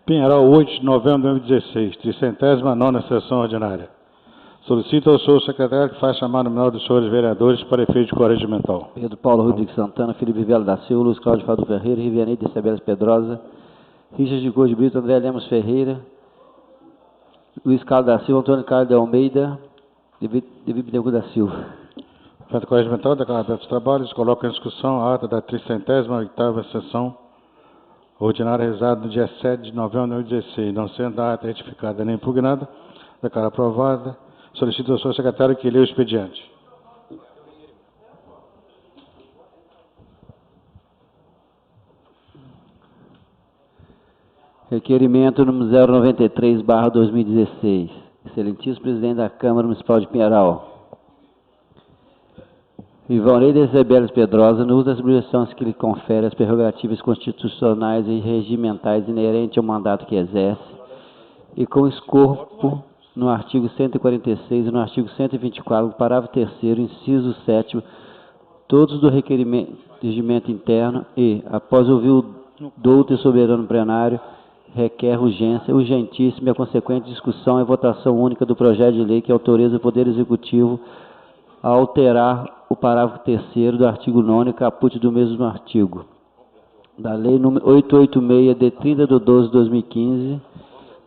Pinheiral, 8 de novembro de 2016, 309ª sessão ordinária. Solicito ao senhor secretário que faça chamar no menor dos senhores vereadores para efeito de coragem mental. Pedro Paulo Rodrigues Santana, Felipe Vela da Silva, Luiz Cláudio Fado Ferreira, Rivianei de Cebeles Pedrosa, Richard de Gomes Brito, André Lemos Ferreira, Luiz Carlos da Silva, Antônio Carlos de Almeida, David Bittencourt da Silva. Efeito de coragem mental, declaro aberto os trabalhos, coloco em discussão a ata da 308ª sessão ordinária realizada no dia 7 de novembro de 2016, não sendo a ata retificada nem impugnada, declaro aprovada. Solicito ao senhor secretário que leia o expediente. Requerimento número 093/2016. Excelentíssimo presidente da Câmara Municipal de Pinheiral. Ivanei de Cebeles Pedrosa, no uso das atribuições que lhe confere as prerrogativas constitucionais e regimentais inerentes ao mandato que exerce, e com escopo no artigo 146 e no artigo 124, parágrafo 3º, inciso 7º, todos do regimento interno e, após ouvir o douto e soberano plenário, requer urgentíssima e a consequente discussão e votação única do projeto de lei que autoriza o Poder Executivo a alterar o parágrafo 3º do artigo 9º, caput do mesmo artigo, da Lei nº 886, de 30 de 12 de 2015,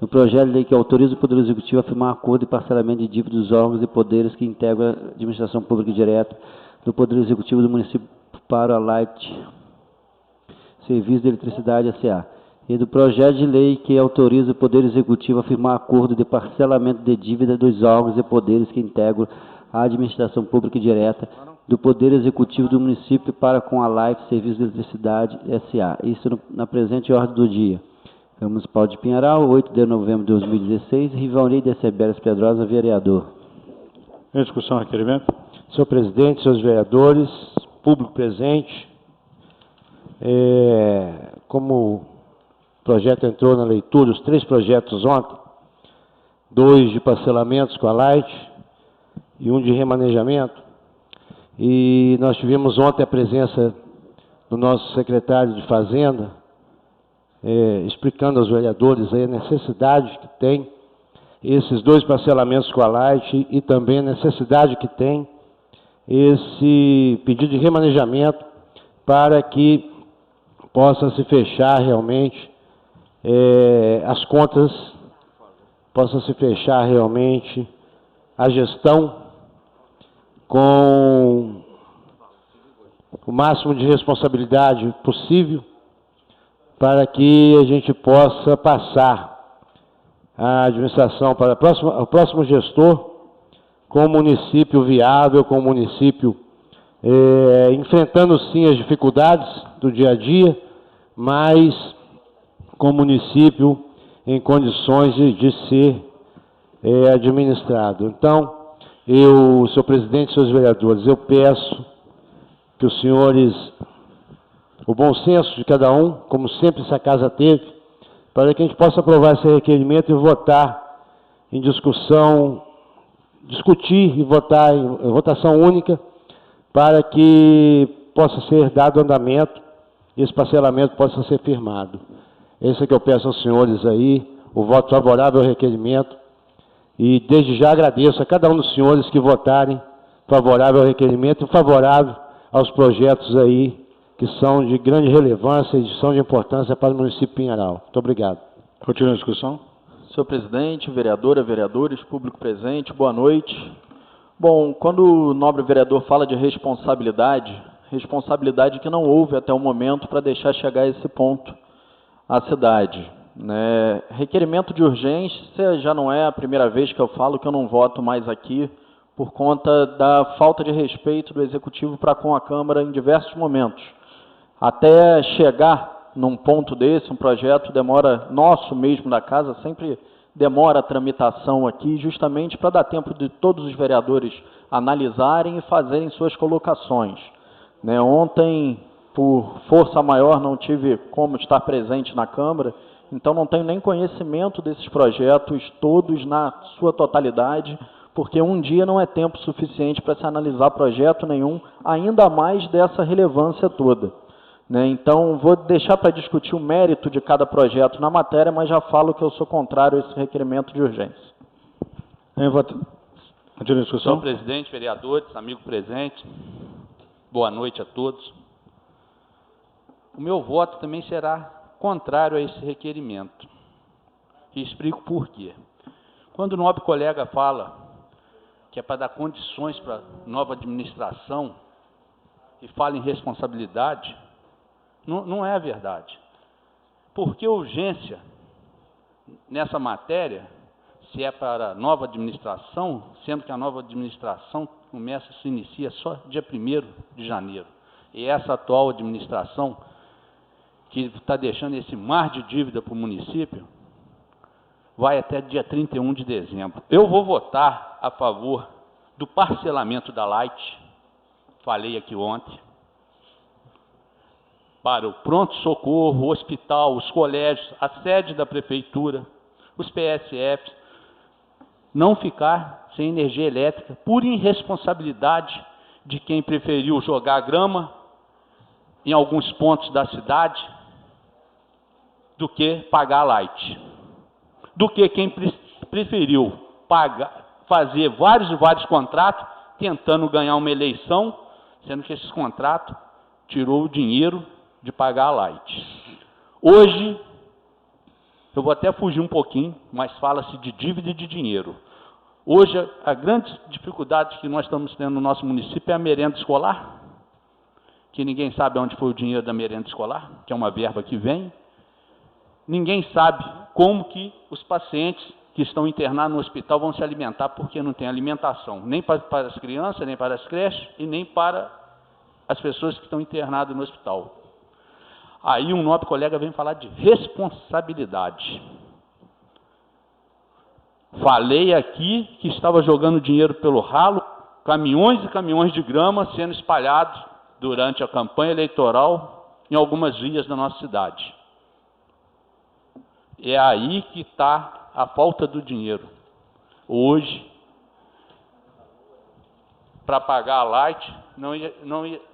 no projeto de lei que autoriza o Poder Executivo a firmar acordo de parcelamento de dívida dos órgãos e poderes que integram a administração pública direta do Poder Executivo do município para a Light Serviço de Eletricidade S.A. e do projeto de lei que autoriza o Poder Executivo a firmar acordo de parcelamento de dívida dos órgãos e poderes que integram a administração pública direta do Poder Executivo do município para com a Light Serviço de Eletricidade S.A. Isso na presente ordem do dia. Câmara Municipal de Pinheiral, 8 de novembro de 2016, Rivanei de Cebeles Pedrosa, vereador. Em discussão, requerimento. Senhor presidente, senhores vereadores, público presente, como o projeto entrou na leitura, os 3 projetos ontem, 2 de parcelamentos com a Light e 1 de remanejamento, e nós tivemos ontem a presença do nosso secretário de Fazenda, explicando aos vereadores aí a necessidade que tem esses 2 parcelamentos com a Light e também a necessidade que tem esse pedido de remanejamento para que possa se fechar realmente as contas, possa se fechar realmente a gestão com o máximo de responsabilidade possível, para que a gente possa passar a administração para o próximo gestor com o município viável, com o município enfrentando sim as dificuldades do dia a dia, mas com o município em condições de ser administrado. Então, senhor presidente e senhores vereadores, eu peço que os senhores, o bom senso de cada um, como sempre essa casa teve, para que a gente possa aprovar esse requerimento e votar em discussão, discutir e votar em votação única, para que possa ser dado andamento e esse parcelamento possa ser firmado. Esse é que eu peço aos senhores aí, o voto favorável ao requerimento, e desde já agradeço a cada um dos senhores que votarem favorável ao requerimento e favorável aos projetos aí, que são de grande relevância e são de importância para o município de Pinheiral. Muito obrigado. Continua a discussão. Senhor presidente, vereadora, vereadores, público presente, boa noite. Bom, quando o nobre vereador fala de responsabilidade que não houve até o momento para deixar chegar a esse ponto a cidade, né? Requerimento de urgência já não é a primeira vez que eu falo que eu não voto mais aqui, por conta da falta de respeito do Executivo para com a Câmara em diversos momentos. Até chegar num ponto desse, um projeto demora, nosso mesmo da casa, sempre demora a tramitação aqui, justamente para dar tempo de todos os vereadores analisarem e fazerem suas colocações. Né, ontem, por força maior, não tive como estar presente na Câmara, então não tenho nem conhecimento desses projetos todos na sua totalidade, porque um dia não é tempo suficiente para se analisar projeto nenhum, ainda mais dessa relevância toda. né? Então, vou deixar para discutir o mérito de cada projeto na matéria, mas já falo que eu sou contrário a esse requerimento de urgência. Em voto. Continua a discussão. Senhor presidente, vereadores, amigo presente, boa noite a todos. O meu voto também será contrário a esse requerimento. E explico por quê. Quando o nobre colega fala que é para dar condições para a nova administração e fala em responsabilidade, não é a verdade. Porque urgência nessa matéria, se é para a nova administração, sendo que a nova administração se inicia só dia 1º de janeiro. E essa atual administração, que está deixando esse mar de dívida para o município, vai até dia 31 de dezembro. Eu vou votar a favor do parcelamento da Light, falei aqui ontem, para o pronto-socorro, o hospital, os colégios, a sede da prefeitura, os PSFs, não ficar sem energia elétrica por irresponsabilidade de quem preferiu jogar grama em alguns pontos da cidade do que pagar a Light. Do que quem preferiu fazer vários e vários contratos tentando ganhar uma eleição, sendo que esses contratos tirou o dinheiro de pagar a Light. Hoje, eu vou até fugir um pouquinho, mas fala-se de dívida e de dinheiro. Hoje, a grande dificuldade que nós estamos tendo no nosso município é a merenda escolar, que ninguém sabe onde foi o dinheiro da merenda escolar, que é uma verba que vem. Ninguém sabe como que os pacientes que estão internados no hospital vão se alimentar, porque não tem alimentação, nem para as crianças, nem para as creches, e nem para as pessoas que estão internadas no hospital. Aí um nobre colega vem falar de responsabilidade. Falei aqui que estava jogando dinheiro pelo ralo, caminhões e caminhões de grama sendo espalhados durante a campanha eleitoral em algumas vias da nossa cidade. É aí que está a falta do dinheiro. Hoje, para pagar a Light,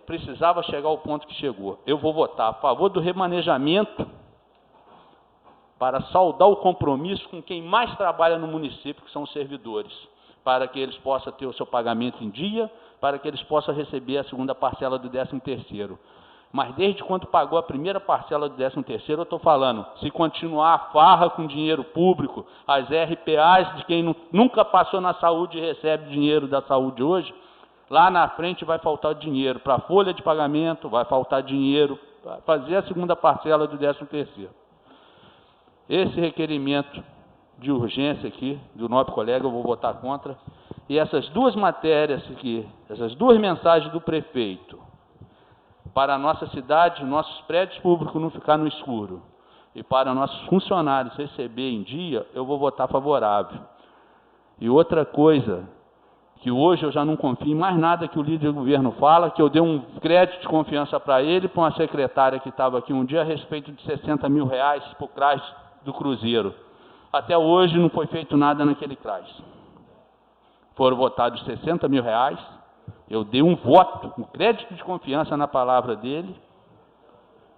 precisava chegar ao ponto que chegou. Eu vou votar a favor do remanejamento para saldar o compromisso com quem mais trabalha no município, que são os servidores, para que eles possam ter o seu pagamento em dia, para que eles possam receber a segunda parcela do 13º. Mas desde quando pagou a primeira parcela do 13º, eu estou falando, se continuar a farra com dinheiro público, as RPAs de quem nunca passou na saúde e recebe dinheiro da saúde hoje, lá na frente vai faltar dinheiro para a folha de pagamento, vai faltar dinheiro para fazer a segunda parcela do 13º. Esse requerimento de urgência aqui, do nobre colega, eu vou votar contra. E essas duas matérias aqui, essas duas mensagens do prefeito, para a nossa cidade, nossos prédios públicos não ficar no escuro, e para nossos funcionários receber em dia, eu vou votar favorável. E outra coisa, que hoje eu já não confio em mais nada que o líder do governo fala, que eu dei um crédito de confiança para ele, para uma secretária que estava aqui um dia, a respeito de 60 mil reais para o CRAS do Cruzeiro. Até hoje não foi feito nada naquele CRAS. Foram votados 60 mil reais, eu dei um voto, um crédito de confiança na palavra dele,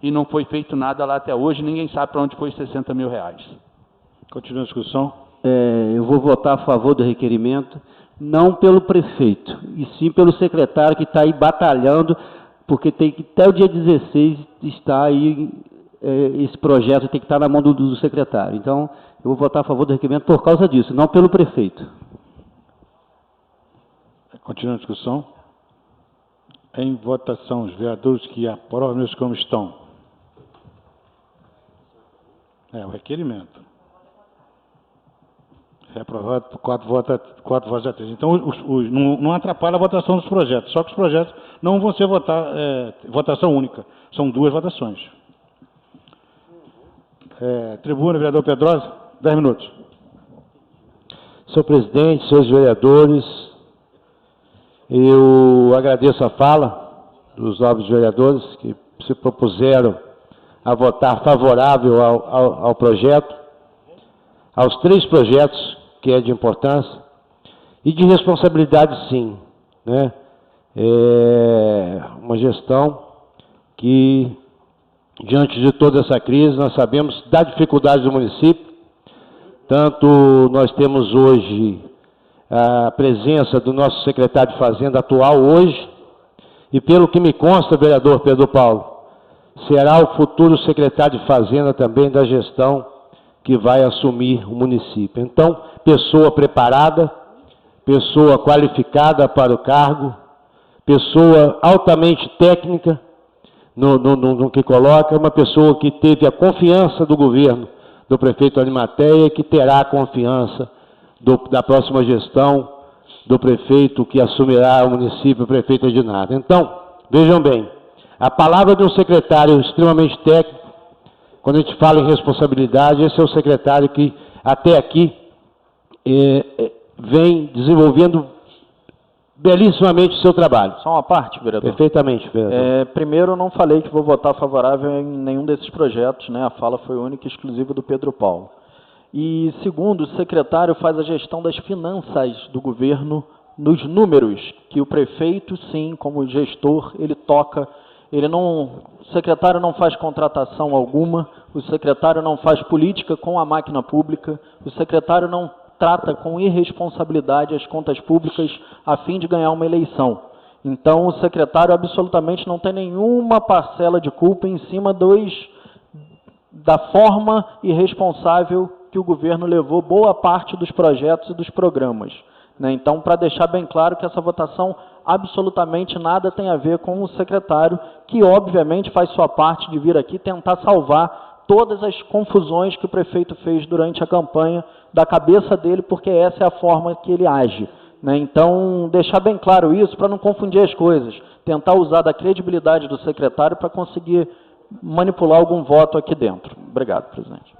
e não foi feito nada lá até hoje, ninguém sabe para onde foi 60 mil reais. Continua a discussão. Eu vou votar a favor do requerimento, não pelo prefeito, e sim pelo secretário que está aí batalhando, porque tem que até o dia 16 estar aí, esse projeto tem que estar na mão do secretário. Então, eu vou votar a favor do requerimento por causa disso, não pelo prefeito. Continua a discussão. Em votação, os vereadores que aprovam isso como estão. O requerimento. Reprovado por 4 votos a 3. Então, não atrapalha a votação dos projetos, só que os projetos não vão ser votação única. São 2 votações. Tribuna, vereador Pedrosa, 10 minutos. Senhor presidente, senhores vereadores, eu agradeço a fala dos nobres vereadores que se propuseram a votar favorável ao projeto, aos 3 projetos que é de importância e de responsabilidade, sim, né? É uma gestão que diante de toda essa crise, nós sabemos da dificuldade do município, tanto nós temos hoje a presença do nosso secretário de Fazenda atual hoje, e pelo que me consta, vereador Pedro Paulo, será o futuro secretário de Fazenda também da gestão que vai assumir o município. Então, pessoa preparada, pessoa qualificada para o cargo, pessoa altamente técnica no que coloca, uma pessoa que teve a confiança do governo do prefeito Arimateia e que terá a confiança da próxima gestão do prefeito que assumirá o município, o prefeito Edinardo. Então, vejam bem, a palavra de um secretário extremamente técnico, quando a gente fala em responsabilidade, esse é o secretário que até aqui vem desenvolvendo belíssimamente o seu trabalho. Só uma parte, vereador. Perfeitamente, vereador. Primeiro, eu não falei que vou votar favorável em nenhum desses projetos, né? A fala foi única e exclusiva do Pedro Paulo. E segundo, o secretário faz a gestão das finanças do governo nos números, que o prefeito, sim, como gestor, ele toca. O secretário não faz contratação alguma, o secretário não faz política com a máquina pública, o secretário não trata com irresponsabilidade as contas públicas a fim de ganhar uma eleição. Então, o secretário absolutamente não tem nenhuma parcela de culpa em cima da forma irresponsável que o governo levou boa parte dos projetos e dos programas, né? Então, para deixar bem claro que essa votação absolutamente nada tem a ver com o secretário, que obviamente faz sua parte de vir aqui tentar salvar todas as confusões que o prefeito fez durante a campanha da cabeça dele, porque essa é a forma que ele age, né? Então, deixar bem claro isso para não confundir as coisas, tentar usar da credibilidade do secretário para conseguir manipular algum voto aqui dentro. Obrigado, presidente.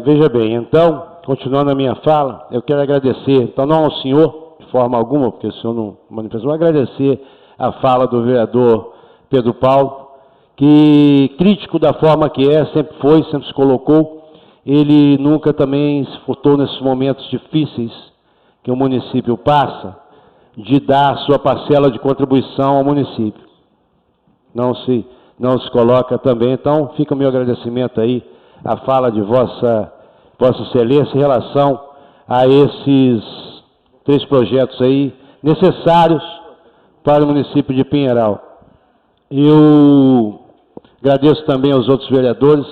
Veja bem, então, continuando a minha fala, eu quero agradecer, então não ao senhor, de forma alguma, porque o senhor não manifestou, mas agradecer a fala do vereador Pedro Paulo, que crítico da forma que sempre foi, sempre se colocou, ele nunca também se furtou nesses momentos difíceis que o município passa, de dar a sua parcela de contribuição ao município. Não se coloca também, então fica o meu agradecimento aí, a fala de Vossa Excelência em relação a esses 3 projetos aí necessários para o município de Pinheiral. Eu agradeço também aos outros vereadores.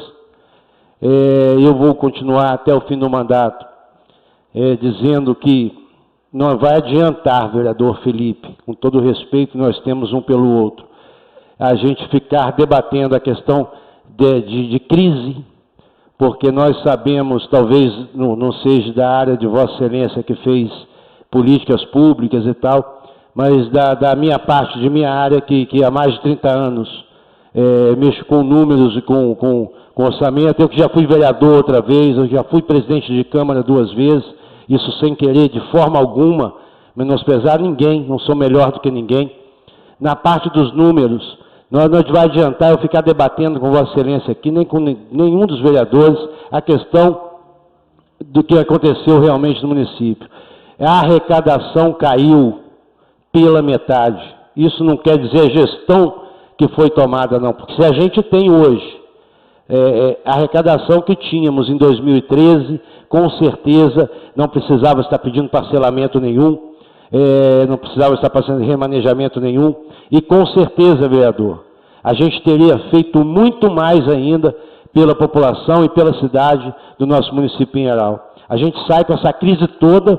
Eu vou continuar até o fim do mandato dizendo que não vai adiantar, vereador Felipe, com todo o respeito que nós temos um pelo outro, a gente ficar debatendo a questão de crise, porque nós sabemos, talvez não seja da área de Vossa Excelência que fez políticas públicas e tal, mas da minha parte, de minha área, que há mais de 30 anos mexo com números e com orçamento, eu que já fui vereador outra vez, eu já fui presidente de Câmara 2 vezes, isso sem querer, de forma alguma, menosprezar ninguém, não sou melhor do que ninguém. Na parte dos números, não vai adiantar eu ficar debatendo com Vossa Excelência aqui, nem com nenhum dos vereadores, a questão do que aconteceu realmente no município. A arrecadação caiu pela metade. Isso não quer dizer a gestão que foi tomada, não. Porque se a gente tem hoje a arrecadação que tínhamos em 2013, com certeza não precisava estar pedindo parcelamento nenhum, não precisava estar passando remanejamento nenhum, e com certeza, vereador, a gente teria feito muito mais ainda pela população e pela cidade do nosso município de Pinheiral. A gente sai com essa crise toda,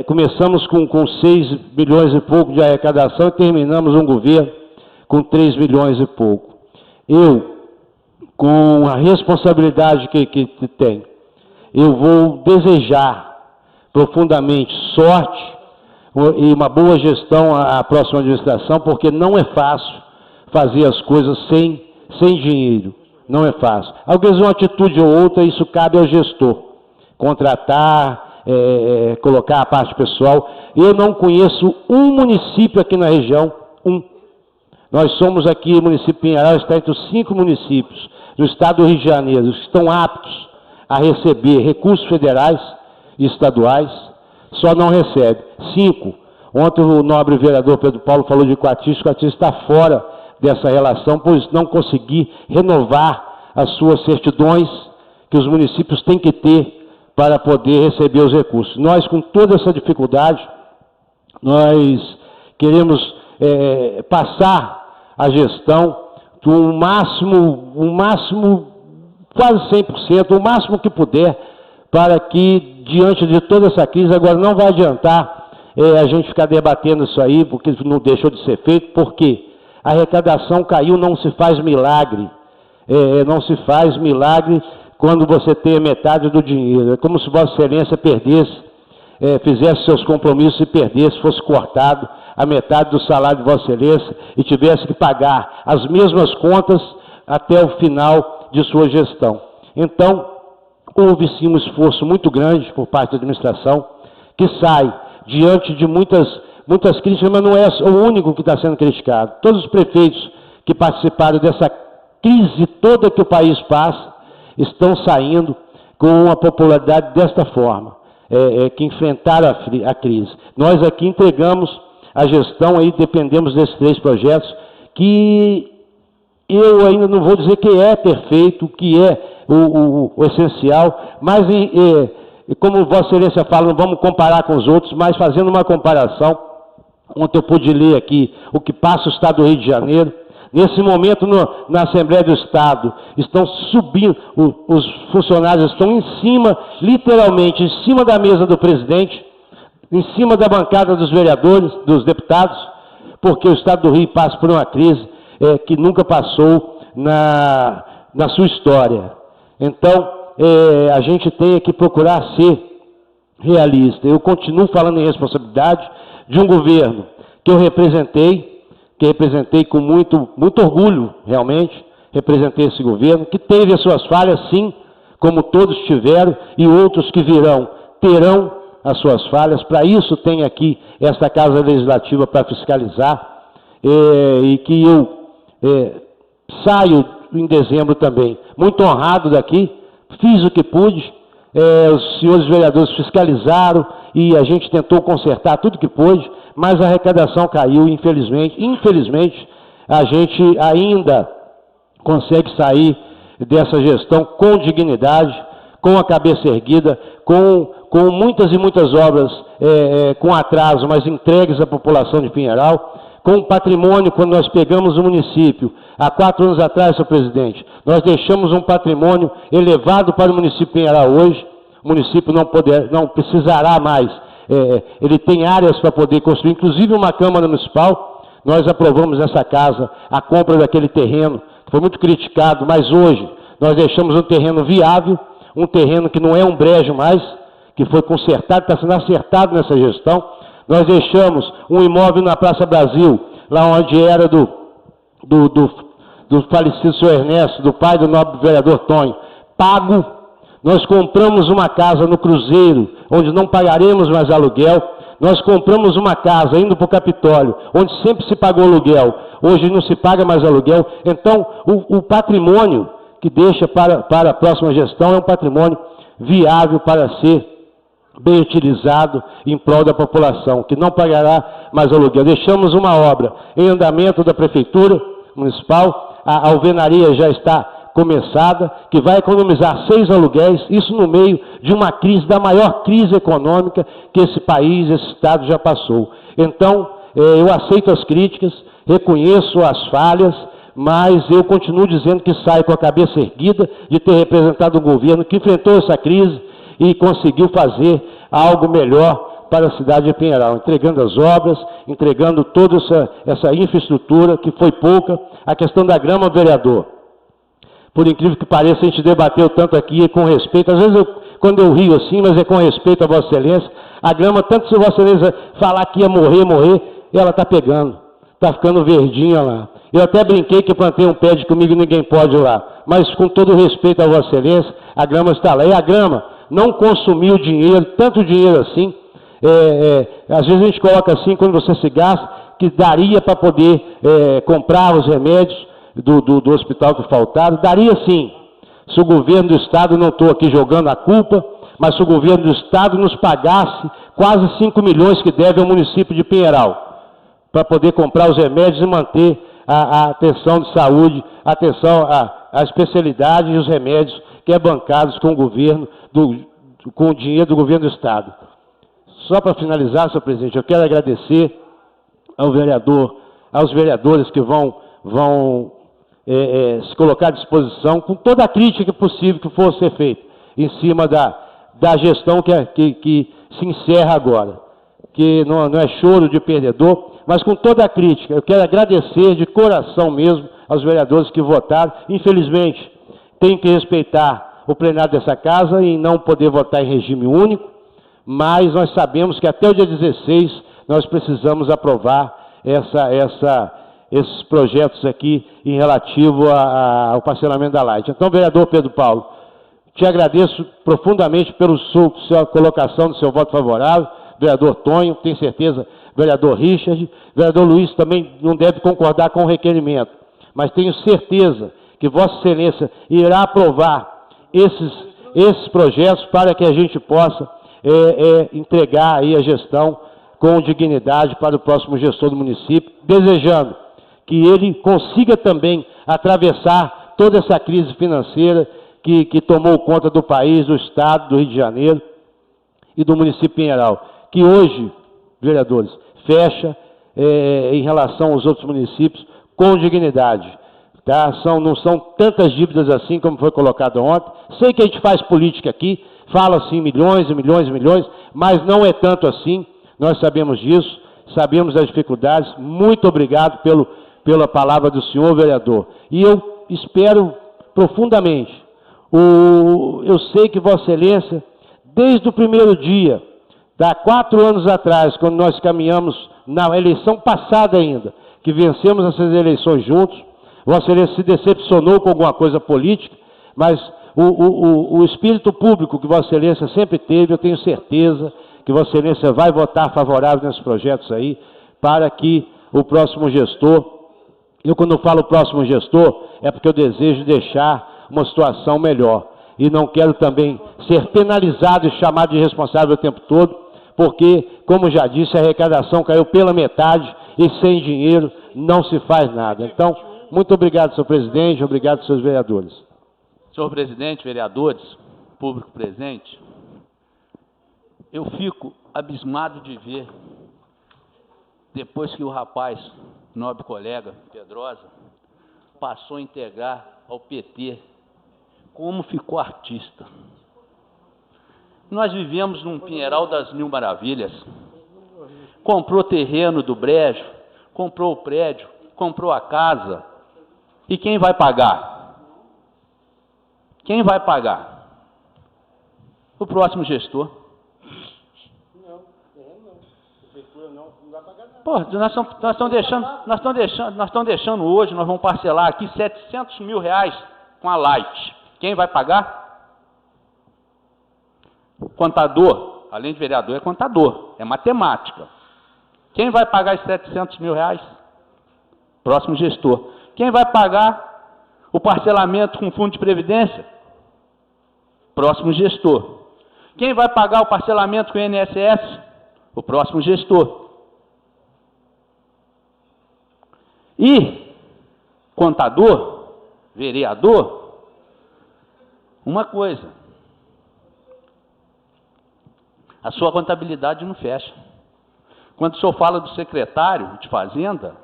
começamos com 6 bilhões e pouco de arrecadação e terminamos um governo com 3 bilhões e pouco. Eu, com a responsabilidade que tenho, eu vou desejar profundamente sorte e uma boa gestão à próxima administração, porque não é fácil fazer as coisas sem dinheiro, não é fácil. Alguém uma atitude ou outra, isso cabe ao gestor, contratar, colocar a parte pessoal. Eu não conheço um município aqui na região, Nós somos aqui, o município de Pinheiral está entre os 5 municípios do estado do Rio de Janeiro, que estão aptos a receber recursos federais e estaduais, só não recebe 5. Ontem o nobre vereador Pedro Paulo falou de Coatis está fora dessa relação, pois não conseguir renovar as suas certidões que os municípios têm que ter para poder receber os recursos. Nós, com toda essa dificuldade, nós queremos passar a gestão do máximo, quase 100%, o máximo que puder, para que, diante de toda essa crise, agora não vai adiantar a gente ficar debatendo isso aí, porque não deixou de ser feito, porque a arrecadação caiu, não se faz milagre. Não se faz milagre quando você tem a metade do dinheiro. É como se Vossa Excelência perdesse, fizesse seus compromissos e perdesse, fosse cortado a metade do salário de Vossa Excelência e tivesse que pagar as mesmas contas até o final de sua gestão. Então, houve sim um esforço muito grande por parte da administração, que sai diante de muitas críticas, mas não é o único que está sendo criticado. Todos os prefeitos que participaram dessa crise toda que o país passa estão saindo com a popularidade desta forma, que enfrentaram a crise. Nós aqui entregamos a gestão, aí dependemos desses 3 projetos, que eu ainda não vou dizer que é perfeito, que é o essencial, mas como Vossa Excelência fala, não vamos comparar com os outros, mas fazendo uma comparação, ontem eu pude ler aqui o que passa o Estado do Rio de Janeiro. Nesse momento, na Assembleia do Estado, estão subindo, os funcionários estão em cima, literalmente, em cima da mesa do presidente, em cima da bancada dos vereadores, dos deputados, porque o Estado do Rio passa por uma crise que nunca passou na sua história. Então, a gente tem que procurar ser realista. Eu continuo falando em responsabilidade de um governo que eu representei com muito orgulho, realmente, representei esse governo, que teve as suas falhas, sim, como todos tiveram, e outros que virão terão as suas falhas. Para isso tem aqui esta Casa Legislativa para fiscalizar, e que eu saio em dezembro também muito honrado daqui, fiz o que pude, os senhores vereadores fiscalizaram e a gente tentou consertar tudo que pôde, mas a arrecadação caiu, infelizmente. Infelizmente, a gente ainda consegue sair dessa gestão com dignidade, com a cabeça erguida, com muitas e muitas obras com atraso, mas entregues à população de Pinheiral, com patrimônio. Quando nós pegamos o município, há 4 anos atrás, senhor presidente, nós deixamos um patrimônio elevado para o município de Pinheiral hoje. O município não precisará mais, ele tem áreas para poder construir, inclusive uma Câmara Municipal. Nós aprovamos nessa casa a compra daquele terreno, que foi muito criticado, mas hoje nós deixamos um terreno viável, um terreno que não é um brejo mais, que foi consertado, está sendo acertado nessa gestão. Nós deixamos um imóvel na Praça Brasil, lá onde era do falecido senhor Ernesto, do pai do nobre vereador Tonho, pago. Nós compramos uma casa no Cruzeiro, onde não pagaremos mais aluguel. Nós compramos uma casa indo para o Capitólio, onde sempre se pagou aluguel, hoje não se paga mais aluguel. Então, o patrimônio que deixa para a próxima gestão é um patrimônio viável para ser bem utilizado em prol da população, que não pagará mais aluguel. Deixamos uma obra em andamento da Prefeitura Municipal, a alvenaria já está começada, que vai economizar 6 aluguéis, isso no meio de uma crise, da maior crise econômica que esse país, esse Estado já passou. Então, eu aceito as críticas, reconheço as falhas, mas eu continuo dizendo que saio com a cabeça erguida de ter representado um governo que enfrentou essa crise e conseguiu fazer algo melhor para a cidade de Pinheiral, entregando as obras, entregando toda essa infraestrutura, que foi pouca. A questão da grama, vereador, por incrível que pareça, a gente debateu tanto aqui com respeito, às vezes quando eu rio assim, mas é com respeito a Vossa Excelência, a grama, tanto se Vossa Excelência falar que ia morrer, ela está pegando, está ficando verdinha lá. Eu até brinquei que plantei um pé de comigo e ninguém pode ir lá, mas com todo respeito a Vossa Excelência, a grama está lá. E a grama não consumiu dinheiro, tanto dinheiro assim, às vezes a gente coloca assim, quando você se gasta, que daria para poder comprar os remédios do hospital que faltaram, daria sim, se o governo do Estado, não estou aqui jogando a culpa, mas se o governo do Estado nos pagasse quase 5 milhões que deve ao município de Pinheiral, para poder comprar os remédios e manter a atenção de saúde, a atenção à especialidade e os remédios que é bancados com o governo, com o dinheiro do governo do Estado. Só para finalizar, senhor presidente, eu quero agradecer aos vereadores que vão se colocar à disposição com toda a crítica possível que for ser feita em cima da gestão que se encerra agora, que não é choro de perdedor, mas com toda a crítica. Eu quero agradecer de coração mesmo aos vereadores que votaram. Infelizmente, tem que respeitar o plenário dessa casa e não poder votar em regime único, mas nós sabemos que até o dia 16 nós precisamos aprovar esses projetos aqui em relativo ao parcelamento da Light. Então, vereador Pedro Paulo, te agradeço profundamente pela sua colocação do seu voto favorável, vereador Tonho, tenho certeza, vereador Richard, vereador Luiz também não deve concordar com o requerimento, mas tenho certeza que Vossa Excelência irá aprovar esses projetos para que a gente possa entregar aí a gestão com dignidade para o próximo gestor do município, desejando que ele consiga também atravessar toda essa crise financeira que tomou conta do país, do Estado, do Rio de Janeiro e do município Pinheiral, que hoje, vereadores, fecha em relação aos outros municípios com dignidade. Tá? Não são tantas dívidas assim como foi colocado ontem. Sei que a gente faz política aqui, fala assim milhões e milhões e milhões, mas não é tanto assim, nós sabemos disso, sabemos das dificuldades. Muito obrigado pela palavra do senhor, vereador. E eu espero profundamente, eu sei que Vossa Excelência, desde o primeiro dia, há 4 anos atrás, quando nós caminhamos na eleição passada ainda, que vencemos essas eleições juntos, Vossa Excelência se decepcionou com alguma coisa política, mas o espírito público que Vossa Excelência sempre teve, eu tenho certeza que Vossa Excelência vai votar favorável nesses projetos aí, para que o próximo gestor, eu quando falo próximo gestor, é porque eu desejo deixar uma situação melhor. E não quero também ser penalizado e chamado de responsável o tempo todo, porque, como já disse, a arrecadação caiu pela metade e sem dinheiro não se faz nada. Então, muito obrigado, senhor presidente, obrigado, seus vereadores. Senhor presidente, vereadores, público presente, eu fico abismado de ver, depois que o rapaz, nobre colega Pedrosa, passou a integrar ao PT, como ficou artista. Nós vivemos num Pinheiral das Mil Maravilhas, comprou terreno do Brejo, comprou o prédio, comprou a casa, e quem vai pagar? Quem vai pagar? O próximo gestor. Pô, nós estamos deixando hoje, nós vamos parcelar aqui R$700 mil com a Light. Quem vai pagar? Contador, além de vereador, é contador, é matemática. Quem vai pagar esses R$700 mil? Próximo gestor. Quem vai pagar o parcelamento com fundo de previdência? Próximo gestor. Quem vai pagar o parcelamento com o INSS? O próximo gestor. E contador, vereador, uma coisa, a sua contabilidade não fecha. Quando o senhor fala do secretário de Fazenda,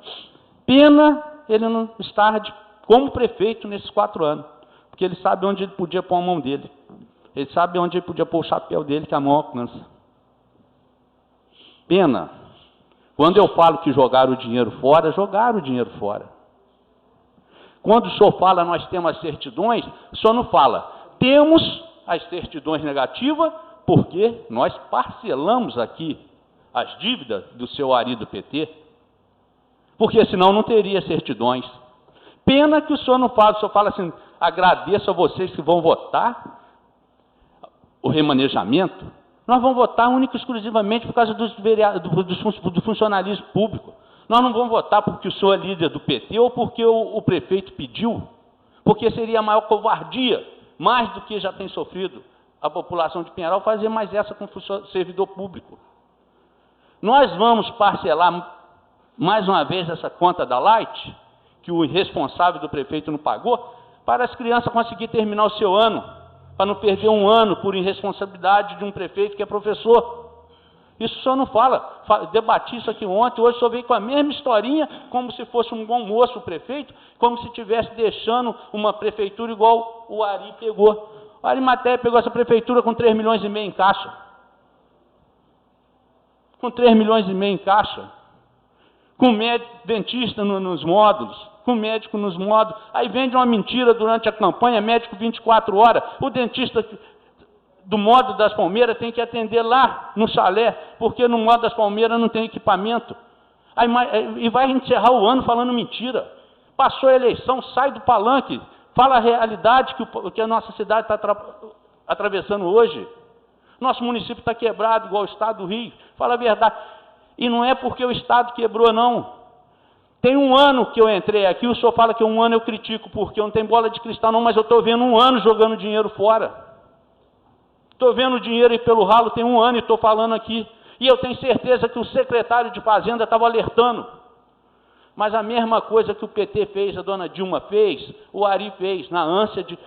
pena ele não estar como prefeito nesses 4 anos, porque ele sabe onde ele podia pôr a mão dele, ele sabe onde ele podia pôr o chapéu dele, que a mão alcança. Pena. Quando eu falo que jogaram o dinheiro fora, jogaram o dinheiro fora. Quando o senhor fala nós temos as certidões, o senhor não fala, temos as certidões negativas, porque nós parcelamos aqui as dívidas do seu Ari do PT, porque senão não teria certidões. Pena que o senhor não fala, o senhor fala assim, agradeço a vocês que vão votar o remanejamento. Nós vamos votar única e exclusivamente por causa do funcionalismo público. Nós não vamos votar porque o senhor é líder do PT ou porque o prefeito pediu, porque seria a maior covardia, mais do que já tem sofrido a população de Pinheiral, fazer mais essa com o servidor público. Nós vamos parcelar mais uma vez essa conta da Light, que o responsável do prefeito não pagou, para as crianças conseguirem terminar o seu ano, para não perder um ano por irresponsabilidade de um prefeito que é professor. Isso o senhor não fala. Debati isso aqui ontem, hoje o senhor veio com a mesma historinha, como se fosse um bom moço o prefeito, como se estivesse deixando uma prefeitura igual o Ari pegou. O Arimateia pegou essa prefeitura com 3 milhões e meio em caixa. Com 3 milhões e meio em caixa. Com médico, dentista nos módulos, com médico nos módulos. Aí vende uma mentira durante a campanha, médico 24 horas. O dentista do módulo das Palmeiras tem que atender lá no chalé, porque no módulo das Palmeiras não tem equipamento. Aí, e vai encerrar o ano falando mentira. Passou a eleição, sai do palanque, fala a realidade que a nossa cidade está atravessando hoje. Nosso município está quebrado, igual o estado do Rio. Fala a verdade. E não é porque o estado quebrou, não. Tem um ano que eu entrei aqui, o senhor fala que um ano eu critico, porque eu não tenho bola de cristal não, mas eu estou vendo um ano jogando dinheiro fora. Estou vendo o dinheiro ir pelo ralo, tem um ano e estou falando aqui. E eu tenho certeza que o secretário de Fazenda estava alertando. Mas a mesma coisa que o PT fez, a dona Dilma fez, o Ari fez, na ânsia de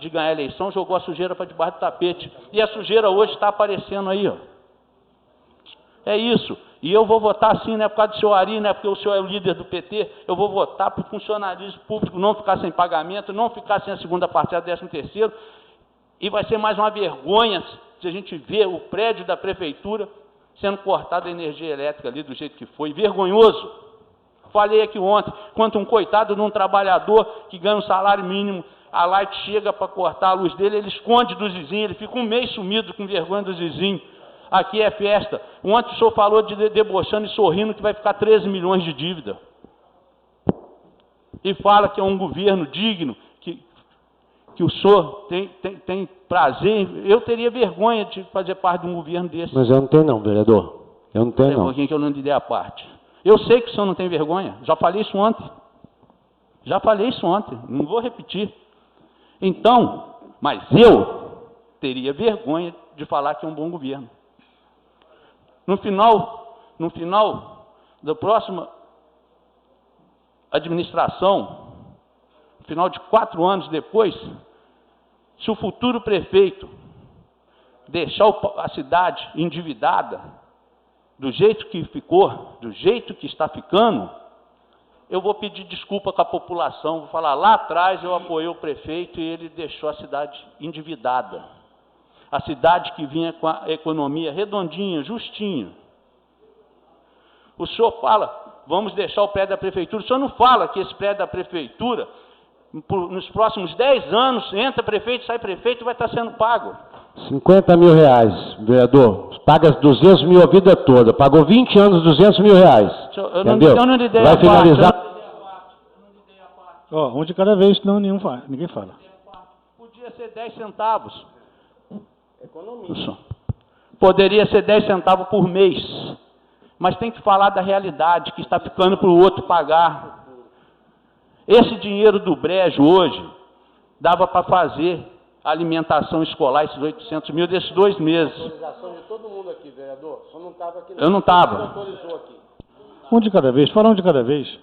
ganhar a eleição, jogou a sujeira para debaixo do tapete. E a sujeira hoje está aparecendo aí, ó. É isso. E eu vou votar sim, não é por causa do senhor Ari, não é porque o senhor é o líder do PT, eu vou votar para o funcionalismo público não ficar sem pagamento, não ficar sem a segunda parcela, 13º, e vai ser mais uma vergonha se a gente ver o prédio da prefeitura sendo cortada a energia elétrica ali do jeito que foi, vergonhoso. Falei aqui ontem, quanto um coitado de um trabalhador que ganha um salário mínimo, a Light chega para cortar a luz dele, ele esconde dos vizinhos, ele fica um mês sumido com vergonha dos vizinhos. Aqui é festa. Ontem o senhor falou de debochando e sorrindo que vai ficar 13 milhões de dívida. E fala que é um governo digno, que o senhor tem prazer. Eu teria vergonha de fazer parte de um governo desse. Mas eu não tenho não, vereador. Eu não tenho não. Um pouquinho que eu não lhe dei a parte. Eu sei que o senhor não tem vergonha. Já falei isso ontem. Não vou repetir. Então, mas eu teria vergonha de falar que é um bom governo. No final da próxima administração, no final de 4 anos depois, se o futuro prefeito deixar a cidade endividada, do jeito que ficou, do jeito que está ficando, eu vou pedir desculpa com a população, vou falar, lá atrás eu apoiei o prefeito e ele deixou a cidade endividada. A cidade que vinha com a economia redondinha, justinha. O senhor fala, vamos deixar o prédio da prefeitura. O senhor não fala que esse prédio da prefeitura, nos próximos 10 anos, entra prefeito, sai prefeito, vai estar sendo pago. 50 mil reais, vereador. Paga 200 mil a vida toda. Pagou 20 anos, 200 mil reais. Entendeu? Eu não lhe dei vai a finalizar. Ó, um de cada vez, senão ninguém fala. Podia ser 10 centavos. Economia. Poderia ser 10 centavos por mês. Mas tem que falar da realidade, que está ficando para o outro pagar. Esse dinheiro do brejo hoje, dava para fazer alimentação escolar, esses 800 mil, desses 2 meses. Autorização de todo mundo aqui, vereador. Só não estava aqui. Eu não estava. Autorizou aqui. Um de cada vez, fala um de cada vez.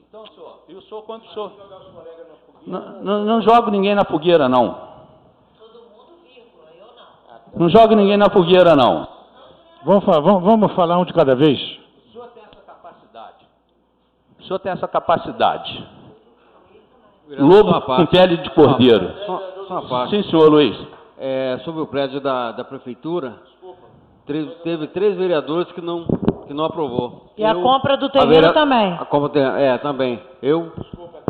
Então, senhor, e o senhor quanto o senhor? Não jogo ninguém na fogueira, não. Não jogo ninguém na fogueira, não. Vamos falar um de cada vez. O senhor tem essa capacidade. O senhor tem essa capacidade. Lobo com pele de cordeiro. Só uma parte. Sim, senhor Luiz. Sobre o prédio da prefeitura, teve 3 vereadores que não aprovou. E a compra do terreno também. A compra também. Eu,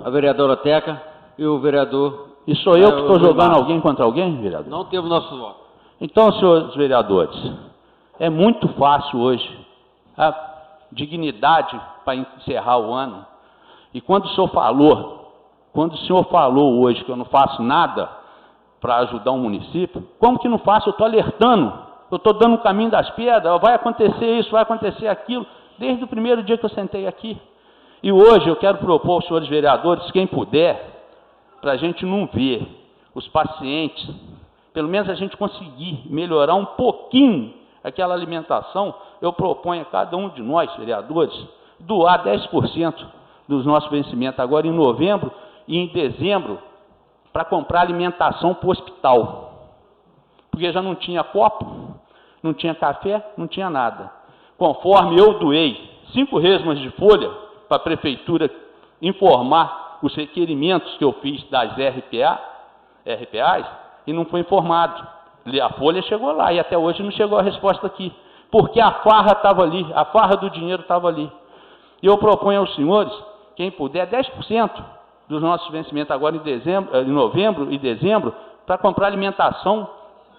a vereadora Teca e o vereador... E sou eu que estou jogando alguém contra alguém, vereador? Não teve nossos votos. Então, senhores vereadores, é muito fácil hoje a dignidade para encerrar o ano. E quando o senhor falou hoje que eu não faço nada para ajudar um município, como que não faço? Eu estou alertando, eu estou dando o caminho das pedras, vai acontecer isso, vai acontecer aquilo, desde o primeiro dia que eu sentei aqui. E hoje eu quero propor aos senhores vereadores, quem puder, para a gente não ver os pacientes, pelo menos a gente conseguir melhorar um pouquinho aquela alimentação, eu proponho a cada um de nós, vereadores, doar 10% dos nossos vencimentos agora em novembro e em dezembro para comprar alimentação para o hospital. Porque já não tinha copo, não tinha café, não tinha nada. Conforme eu doei 5 resmas de folha para a prefeitura informar os requerimentos que eu fiz das RPAs, e não foi informado. A folha chegou lá e até hoje não chegou a resposta aqui. Porque a farra estava ali, a farra do dinheiro estava ali. E eu proponho aos senhores, quem puder, 10% dos nossos vencimentos agora em novembro e dezembro, para comprar alimentação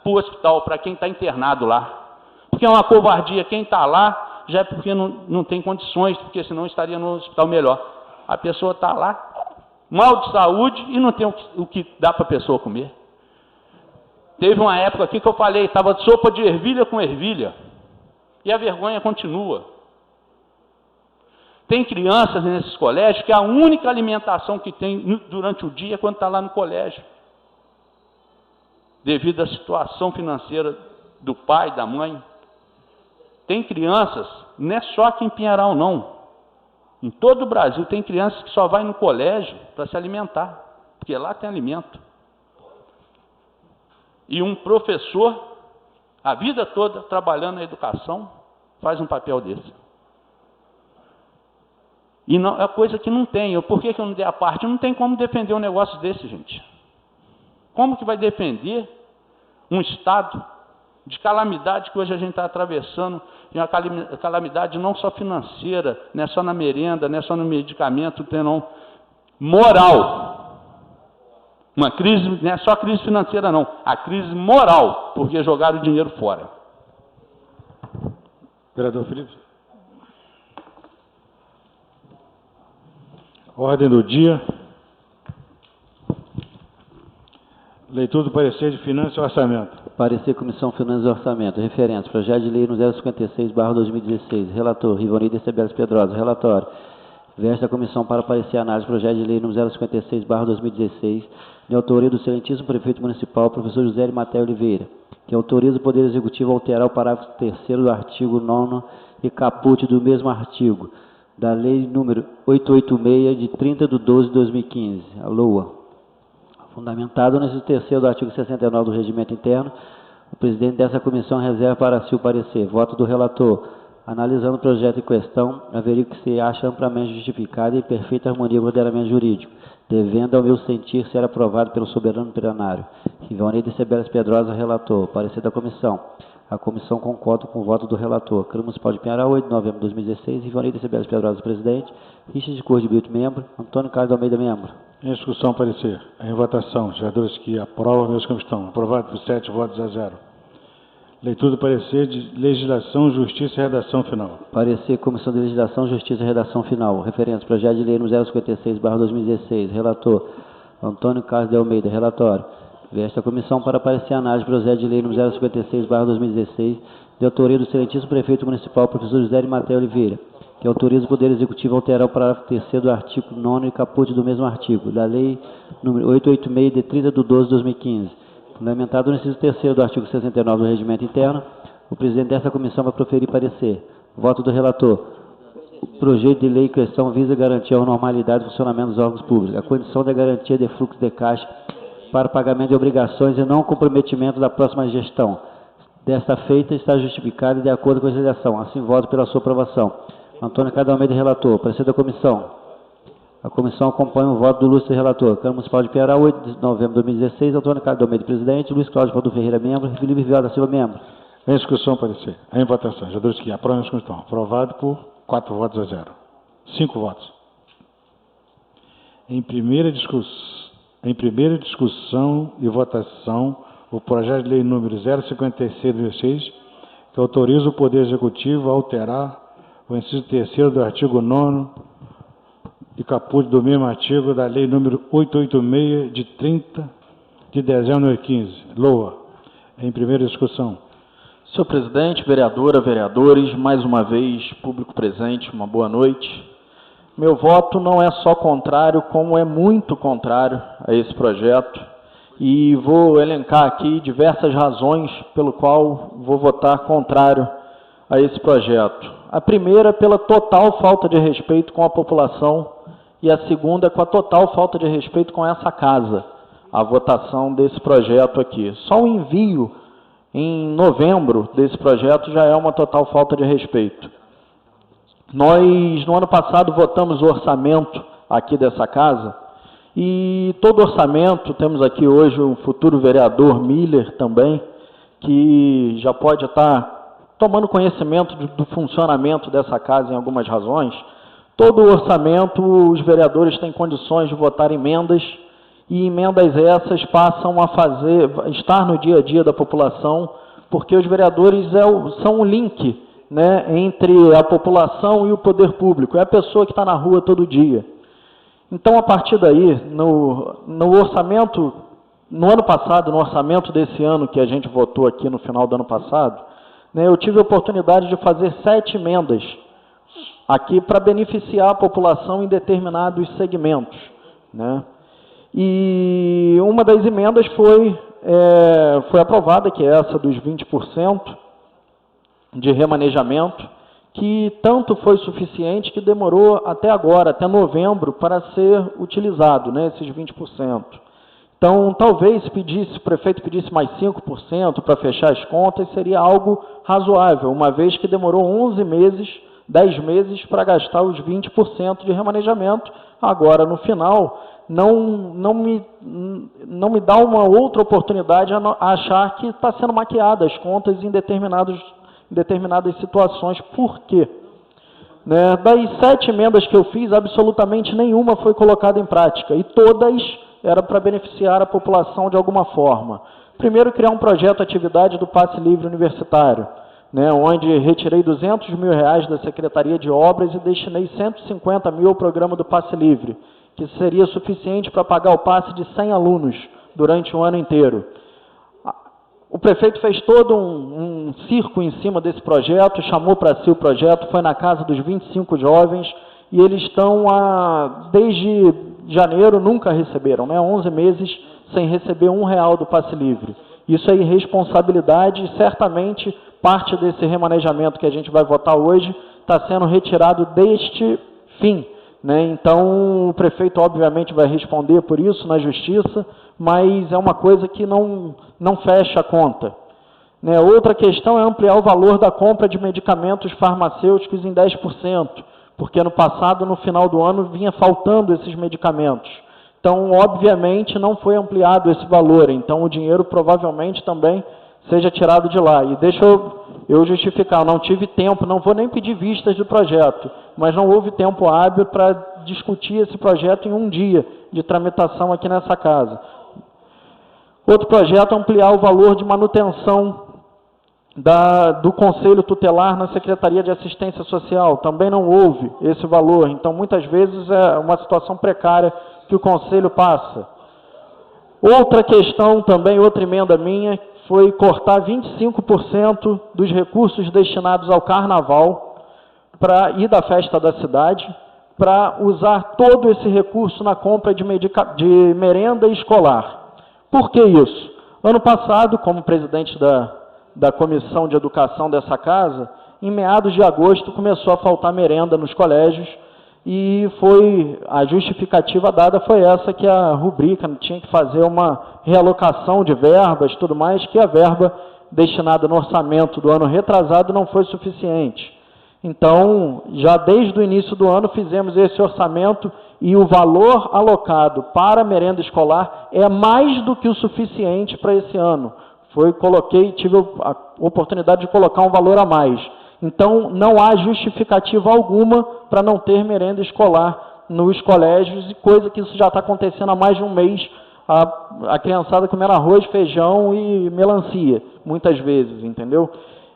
para o hospital, para quem está internado lá. Porque é uma covardia, quem está lá já é porque não tem condições, porque senão estaria no hospital melhor. A pessoa está lá, mal de saúde e não tem o que dá para a pessoa comer. Teve uma época aqui que eu falei, estava sopa de ervilha com ervilha. E a vergonha continua. Tem crianças nesses colégios que a única alimentação que tem durante o dia é quando está lá no colégio. Devido à situação financeira do pai, da mãe. Tem crianças, não é só aqui em Pinheiral não. Em todo o Brasil tem crianças que só vai no colégio para se alimentar. Porque lá tem alimento. E um professor, a vida toda trabalhando na educação, faz um papel desse. E não, é coisa que não tem. Por que eu não dei a parte? Não tem como defender um negócio desse, gente. Como que vai defender um estado de calamidade que hoje a gente está atravessando? E uma calamidade não só financeira, não é só na merenda, não é só no medicamento, não. Moral. Uma crise, não é só crise financeira não, a crise moral, porque jogaram o dinheiro fora. Vereador Felipe. Ordem do dia. Leitura do parecer de Finanças e Orçamento. Parecer Comissão Finanças e Orçamento. Referência. Projeto de Lei no 056/2016. Relator, Rivonildo Estebeles Pedrosa. Relatório. Verso da Comissão para parecer análise. Projeto de Lei número 056/2016. De autoria do excelentíssimo Prefeito Municipal, professor José Arimatea Oliveira, que autoriza o Poder Executivo a alterar o parágrafo 3º do artigo 9º e caput do mesmo artigo, da Lei número 886, de 30/12/2015, a LOA. Fundamentado no inciso 3º do artigo 69 do Regimento Interno, o presidente dessa comissão reserva para si o parecer. Voto do relator. Analisando o projeto em questão, averiguo que se acha amplamente justificado e em perfeita harmonia com o ordenamento jurídico, devendo, ao meu sentir, ser aprovado pelo soberano plenário. Rivonildo Estebeles Pedrosa, relator. Parecer da comissão. A comissão concorda com o voto do relator. Câmara Municipal de Pinheiral, 8 de novembro de 2016. Rivonildo Estebeles Pedrosa, presidente. Richard Cor de Brito, membro. Antônio Carlos de Almeida, membro. Em discussão, parecer. Em votação, os vereadores que aprovam, meus como estão. Aprovado por 7 votos a 0. Leitura do parecer de Legislação, Justiça e Redação Final. Parecer Comissão de Legislação, Justiça e Redação Final. Referência. Projeto de Lei no 056/2016. Relator. Antônio Carlos de Almeida. Relatório. Vesta a comissão para parecer análise do projeto de lei número 056/2016, de autoria do excelentíssimo Prefeito Municipal, professor José Arimatea Oliveira, que autoriza o Poder Executivo a alterar o parágrafo 3º do artigo 9º e caput do mesmo artigo, da Lei número 886, de 30/12/2015. Fundamentado no inciso 3º do artigo 69 do Regimento Interno, o presidente dessa comissão vai proferir parecer. Voto do relator. O projeto de lei em questão visa garantir a normalidade do funcionamento dos órgãos públicos, a condição da garantia de fluxo de caixa para pagamento de obrigações e não comprometimento da próxima gestão. Desta feita, está justificado de acordo com a legislação. Assim, voto pela sua aprovação. Antônio Carlos de Almeida, relator. Parecer da comissão. A comissão acompanha o voto do ilustre relator. Câmara Municipal de Pinheiral, 8 de novembro de 2016. Antônio Carlos de Almeida, presidente. Luiz Cláudio Valdo Ferreira, membro. Felipe Viola da Silva, membro. Em discussão, parecer. Em votação. Os vereadores que aprovam, meus como estão. Aprovado por 4 votos a 0. 5 votos. Em primeira discussão e votação, o projeto de lei número 056/2016, que autoriza o Poder Executivo a alterar o inciso 3º do artigo 9º e caput do mesmo artigo da Lei número 886, de 30 de dezembro de 2015, LOA. Em primeira discussão. Senhor presidente, vereadora, vereadores, mais uma vez, público presente, uma boa noite. Meu voto não é só contrário, como é muito contrário a esse projeto. E vou elencar aqui diversas razões pelo qual vou votar contrário a esse projeto. A primeira, pela total falta de respeito com a população, e a segunda, com a total falta de respeito com essa casa, a votação desse projeto aqui. Só o envio em novembro desse projeto já é uma total falta de respeito. Nós, no ano passado, votamos o orçamento aqui dessa casa, e todo orçamento, temos aqui hoje o futuro vereador Miller também, que já pode estar tomando conhecimento do funcionamento dessa casa em algumas razões. Todo o orçamento, os vereadores têm condições de votar emendas, e emendas essas passam a estar no dia a dia da população, porque os vereadores são o link, né, entre a população e o poder público, é a pessoa que está na rua todo dia. Então, a partir daí, no orçamento, no ano passado, no orçamento desse ano que a gente votou aqui no final do ano passado, né, eu tive a oportunidade de fazer 7 emendas aqui para beneficiar a população em determinados segmentos, né? E uma das emendas foi aprovada, que é essa dos 20% de remanejamento, que tanto foi suficiente que demorou até agora, até novembro, para ser utilizado, né, esses 20%. Então, talvez se o prefeito pedisse mais 5% para fechar as contas, seria algo razoável, uma vez que demorou 11 meses, 10 meses para gastar os 20% de remanejamento. Agora, no final, não me dá uma outra oportunidade a achar que está sendo maquiada as contas em determinadas situações. Por quê? Né, das 7 emendas que eu fiz, absolutamente nenhuma foi colocada em prática, e todas era para beneficiar a população de alguma forma. Primeiro, criar um projeto de atividade do passe livre universitário, né, onde retirei R$200 mil da Secretaria de Obras e destinei 150 mil ao programa do passe livre, que seria suficiente para pagar o passe de 100 alunos durante o ano inteiro. O prefeito fez todo um circo em cima desse projeto, chamou para si o projeto, foi na casa dos 25 jovens, e eles estão, desde janeiro, nunca receberam, né? 11 meses sem receber R$1 do passe livre. Isso é irresponsabilidade, e certamente parte desse remanejamento que a gente vai votar hoje está sendo retirado deste fim, né? Então, o prefeito, obviamente, vai responder por isso na justiça, mas é uma coisa que não fecha a conta, né? Outra questão é ampliar o valor da compra de medicamentos farmacêuticos em 10%, porque no passado, no final do ano, vinha faltando esses medicamentos. Então, obviamente, não foi ampliado esse valor, então o dinheiro provavelmente também seja tirado de lá. E deixa eu justificar, não tive tempo, não vou nem pedir vistas do projeto, mas não houve tempo hábil para discutir esse projeto em um dia de tramitação aqui nessa casa. Outro projeto é ampliar o valor de manutenção do Conselho Tutelar na Secretaria de Assistência Social. Também não houve esse valor, então muitas vezes é uma situação precária que o Conselho passa. Outra questão também, outra emenda minha, foi cortar 25% dos recursos destinados ao Carnaval e da festa da cidade, para usar todo esse recurso na compra de merenda escolar. Por que isso? Ano passado, como presidente da Comissão de Educação dessa casa, em meados de agosto começou a faltar merenda nos colégios, e a justificativa dada foi essa, que a rubrica tinha que fazer uma realocação de verbas, tudo mais, que a verba destinada no orçamento do ano retrasado não foi suficiente. Então, já desde o início do ano fizemos esse orçamento, e o valor alocado para a merenda escolar é mais do que o suficiente para esse ano. Tive a oportunidade de colocar um valor a mais. Então, não há justificativa alguma para não ter merenda escolar nos colégios, e coisa que isso já está acontecendo há mais de um mês, a criançada comendo arroz, feijão e melancia, muitas vezes, entendeu?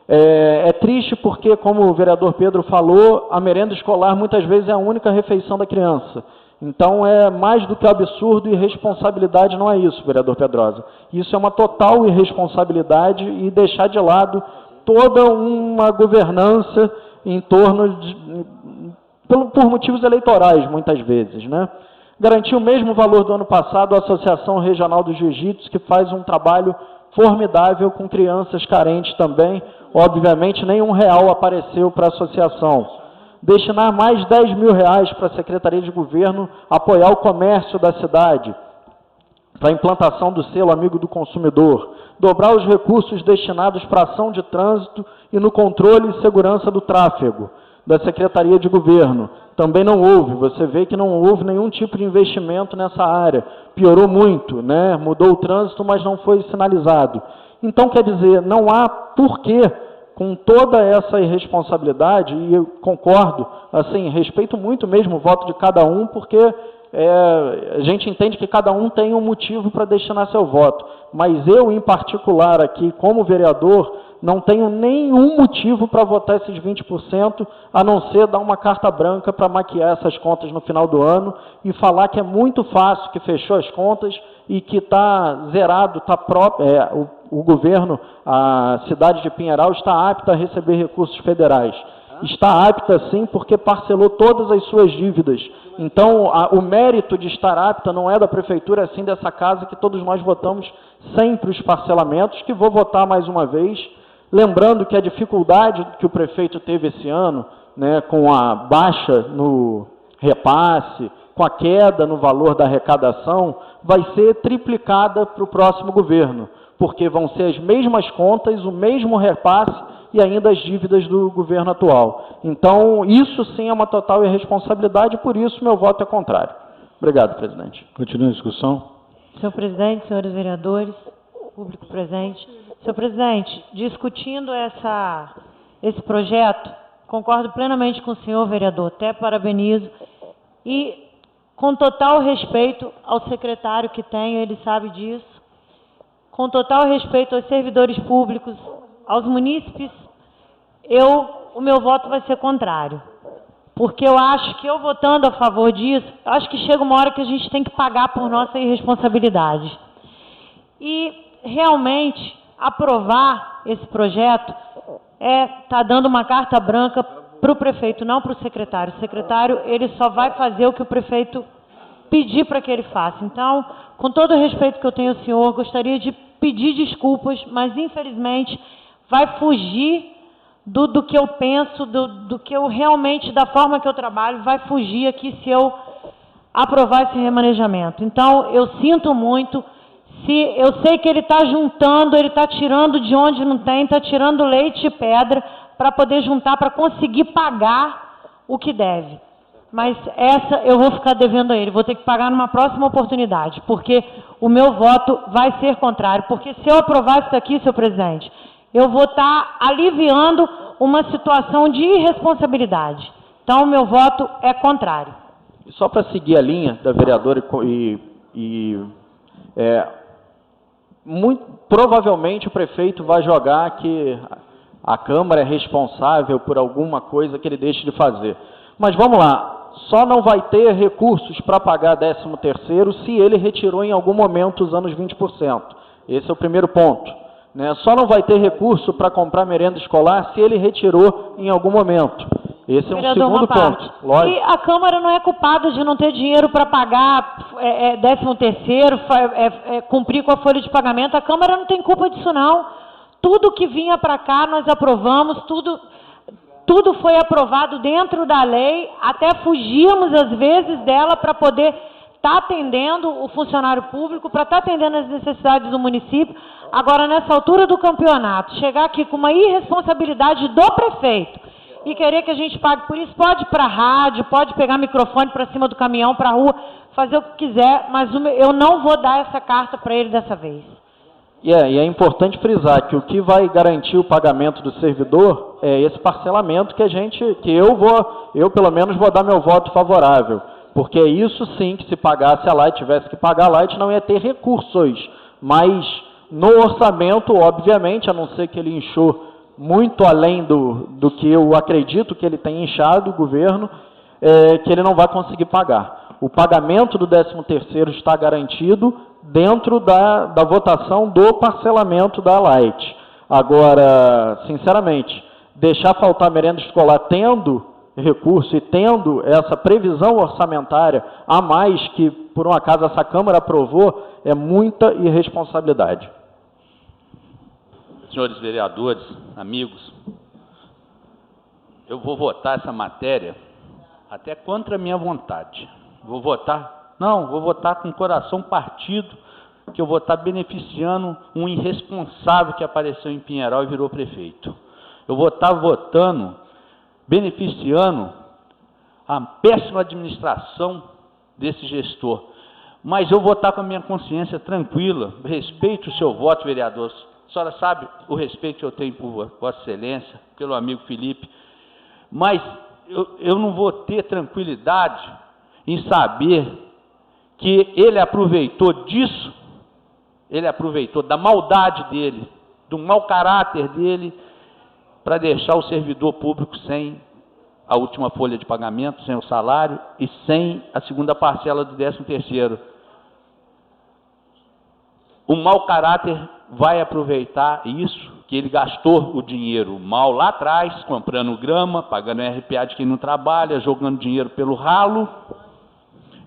É triste porque, como o vereador Pedro falou, a merenda escolar muitas vezes é a única refeição da criança. Então, é mais do que absurdo, e irresponsabilidade não é isso, vereador Pedrosa. Isso é uma total irresponsabilidade, e deixar de lado toda uma governança em torno por motivos eleitorais, muitas vezes, né? Garantir o mesmo valor do ano passado à Associação Regional do Jiu-Jitsu, que faz um trabalho formidável com crianças carentes também. Obviamente, nenhum real apareceu para a associação. Destinar mais 10 mil reais para a Secretaria de Governo apoiar o comércio da cidade, para a implantação do selo Amigo do Consumidor, dobrar os recursos destinados para ação de trânsito e no controle e segurança do tráfego da Secretaria de Governo. Também não houve, você vê que não houve nenhum tipo de investimento nessa área. Piorou muito, né? Mudou o trânsito, mas não foi sinalizado. Então, quer dizer, não há porquê, com toda essa irresponsabilidade, e eu concordo, assim, respeito muito mesmo o voto de cada um, porque a gente entende que cada um tem um motivo para destinar seu voto, mas eu, em particular, aqui, como vereador, não tenho nenhum motivo para votar esses 20%, a não ser dar uma carta branca para maquiar essas contas no final do ano e falar que é muito fácil, que fechou as contas e que está zerado, está próprio, o governo, a cidade de Pinheiral está apta a receber recursos federais. Está apta, sim, porque parcelou todas as suas dívidas. Então, o mérito de estar apta não é da prefeitura, é sim dessa casa, que todos nós votamos sempre os parcelamentos, que vou votar mais uma vez. Lembrando que a dificuldade que o prefeito teve esse ano, né, com a baixa no repasse, com a queda no valor da arrecadação, vai ser triplicada para o próximo governo, porque vão ser as mesmas contas, o mesmo repasse e ainda as dívidas do governo atual. Então, isso sim é uma total irresponsabilidade, por isso meu voto é contrário. Obrigado, presidente. Continua a discussão. Senhor presidente, senhores vereadores, público presente. Senhor presidente, discutindo esse projeto, concordo plenamente com o senhor vereador, até parabenizo, e com total respeito ao secretário que tenho, ele sabe disso, com total respeito aos servidores públicos, aos munícipes, o meu voto vai ser contrário. Porque eu acho que eu votando a favor disso, acho que chega uma hora que a gente tem que pagar por nossa irresponsabilidade. E, realmente, aprovar esse projeto tá dando uma carta branca para o prefeito, não para o secretário. O secretário, ele só vai fazer o que o prefeito pedir para que ele faça. Então, com todo o respeito que eu tenho ao senhor, gostaria de pedir desculpas, mas, infelizmente, vai fugir do que eu penso, do que eu realmente, da forma que eu trabalho, vai fugir aqui se eu aprovar esse remanejamento. Então, eu sinto muito, eu sei que ele está juntando, ele está tirando de onde não tem, está tirando leite e pedra para poder juntar, para conseguir pagar o que deve. Mas essa eu vou ficar devendo a ele, vou ter que pagar numa próxima oportunidade, porque o meu voto vai ser contrário, porque se eu aprovar isso aqui, senhor presidente, eu vou estar aliviando uma situação de irresponsabilidade. Então, o meu voto é contrário. E só para seguir a linha da vereadora muito provavelmente o prefeito vai jogar que a Câmara é responsável por alguma coisa que ele deixe de fazer. Mas vamos lá, só não vai ter recursos para pagar 13º se ele retirou em algum momento os anos 20%. Esse é o primeiro ponto. Né? Só não vai ter recurso para comprar merenda escolar se ele retirou em algum momento. Esse é um segundo ponto. E a Câmara não é culpada de não ter dinheiro para pagar 13º, cumprir com a folha de pagamento. A Câmara não tem culpa disso, não. Tudo que vinha para cá nós aprovamos, tudo foi aprovado dentro da lei, até fugíamos às vezes dela para poder estar atendendo o funcionário público, para estar atendendo as necessidades do município. Agora, nessa altura do campeonato, chegar aqui com uma irresponsabilidade do prefeito e querer que a gente pague por isso, pode ir para a rádio, pode pegar microfone para cima do caminhão, para a rua, fazer o que quiser, mas eu não vou dar essa carta para ele dessa vez. E é importante frisar que o que vai garantir o pagamento do servidor é esse parcelamento que eu pelo menos vou dar meu voto favorável, porque é isso sim que se pagasse a Light, tivesse que pagar a Light, não ia ter recursos, mas no orçamento, obviamente, a não ser que ele inchou muito além do que eu acredito que ele tem inchado, o governo, que ele não vai conseguir pagar. O pagamento do 13º está garantido dentro da votação do parcelamento da Light. Agora, sinceramente, deixar faltar merenda escolar tendo recurso e tendo essa previsão orçamentária a mais que, por um acaso, essa Câmara aprovou, é muita irresponsabilidade. senhores vereadores, amigos, eu vou votar essa matéria até contra a minha vontade. Vou votar com o coração partido, que eu vou estar beneficiando um irresponsável que apareceu em Pinheiral e virou prefeito. Eu vou estar votando, beneficiando a péssima administração desse gestor. Mas eu vou estar com a minha consciência tranquila, respeito o seu voto, vereador. A senhora sabe o respeito que eu tenho por Vossa Excelência, pelo amigo Felipe, mas eu não vou ter tranquilidade em saber que ele aproveitou disso, ele aproveitou da maldade dele, do mau caráter dele, para deixar o servidor público sem a última folha de pagamento, sem o salário e sem a segunda parcela do 13º. O mau caráter vai aproveitar isso, que ele gastou o dinheiro mal lá atrás, comprando grama, pagando RPA de quem não trabalha, jogando dinheiro pelo ralo,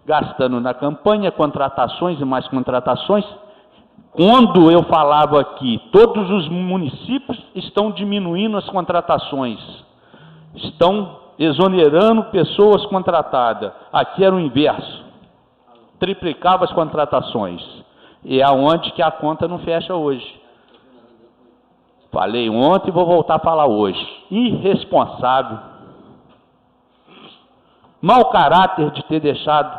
gastando na campanha, contratações e mais contratações. Quando eu falava aqui, todos os municípios estão diminuindo as contratações, estão exonerando pessoas contratadas. Aqui era o inverso, triplicava as contratações. E é onde que a conta não fecha hoje. Falei ontem e vou voltar a falar hoje. Irresponsável. Mau caráter de ter deixado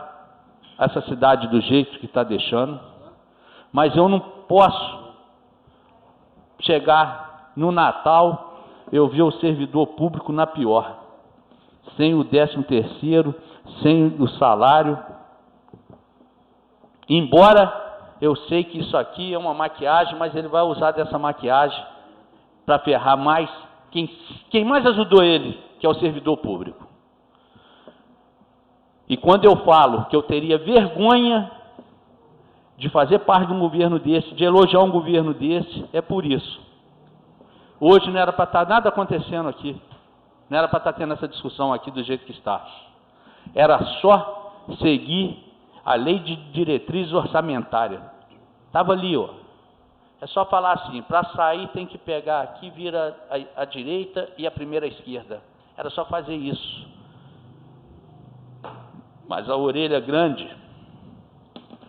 essa cidade do jeito que está deixando. Mas eu não posso chegar no Natal, eu ver o servidor público na pior. Sem o 13º, sem o salário. Embora eu sei que isso aqui é uma maquiagem, mas ele vai usar dessa maquiagem para ferrar mais quem mais ajudou ele, que é o servidor público. E quando eu falo que eu teria vergonha de fazer parte de um governo desse, de elogiar um governo desse, é por isso. Hoje não era para estar nada acontecendo aqui, não era para estar tendo essa discussão aqui do jeito que está. Era só seguir a lei de diretriz orçamentária. Estava ali, ó. É só falar assim, para sair tem que pegar aqui, vira a direita e a primeira à esquerda. Era só fazer isso. Mas a orelha grande,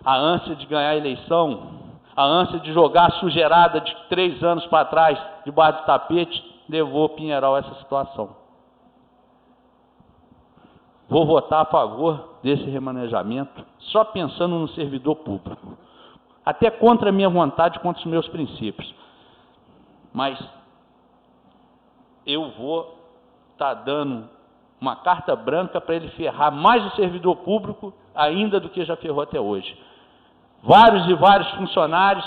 a ânsia de ganhar a eleição, a ânsia de jogar a sujeirada de 3 anos para trás, debaixo do tapete, levou Pinheiral a essa situação. Vou votar a favor desse remanejamento, só pensando no servidor público. Até contra a minha vontade, contra os meus princípios. Mas eu vou estar dando uma carta branca para ele ferrar mais o servidor público ainda do que já ferrou até hoje. Vários e vários funcionários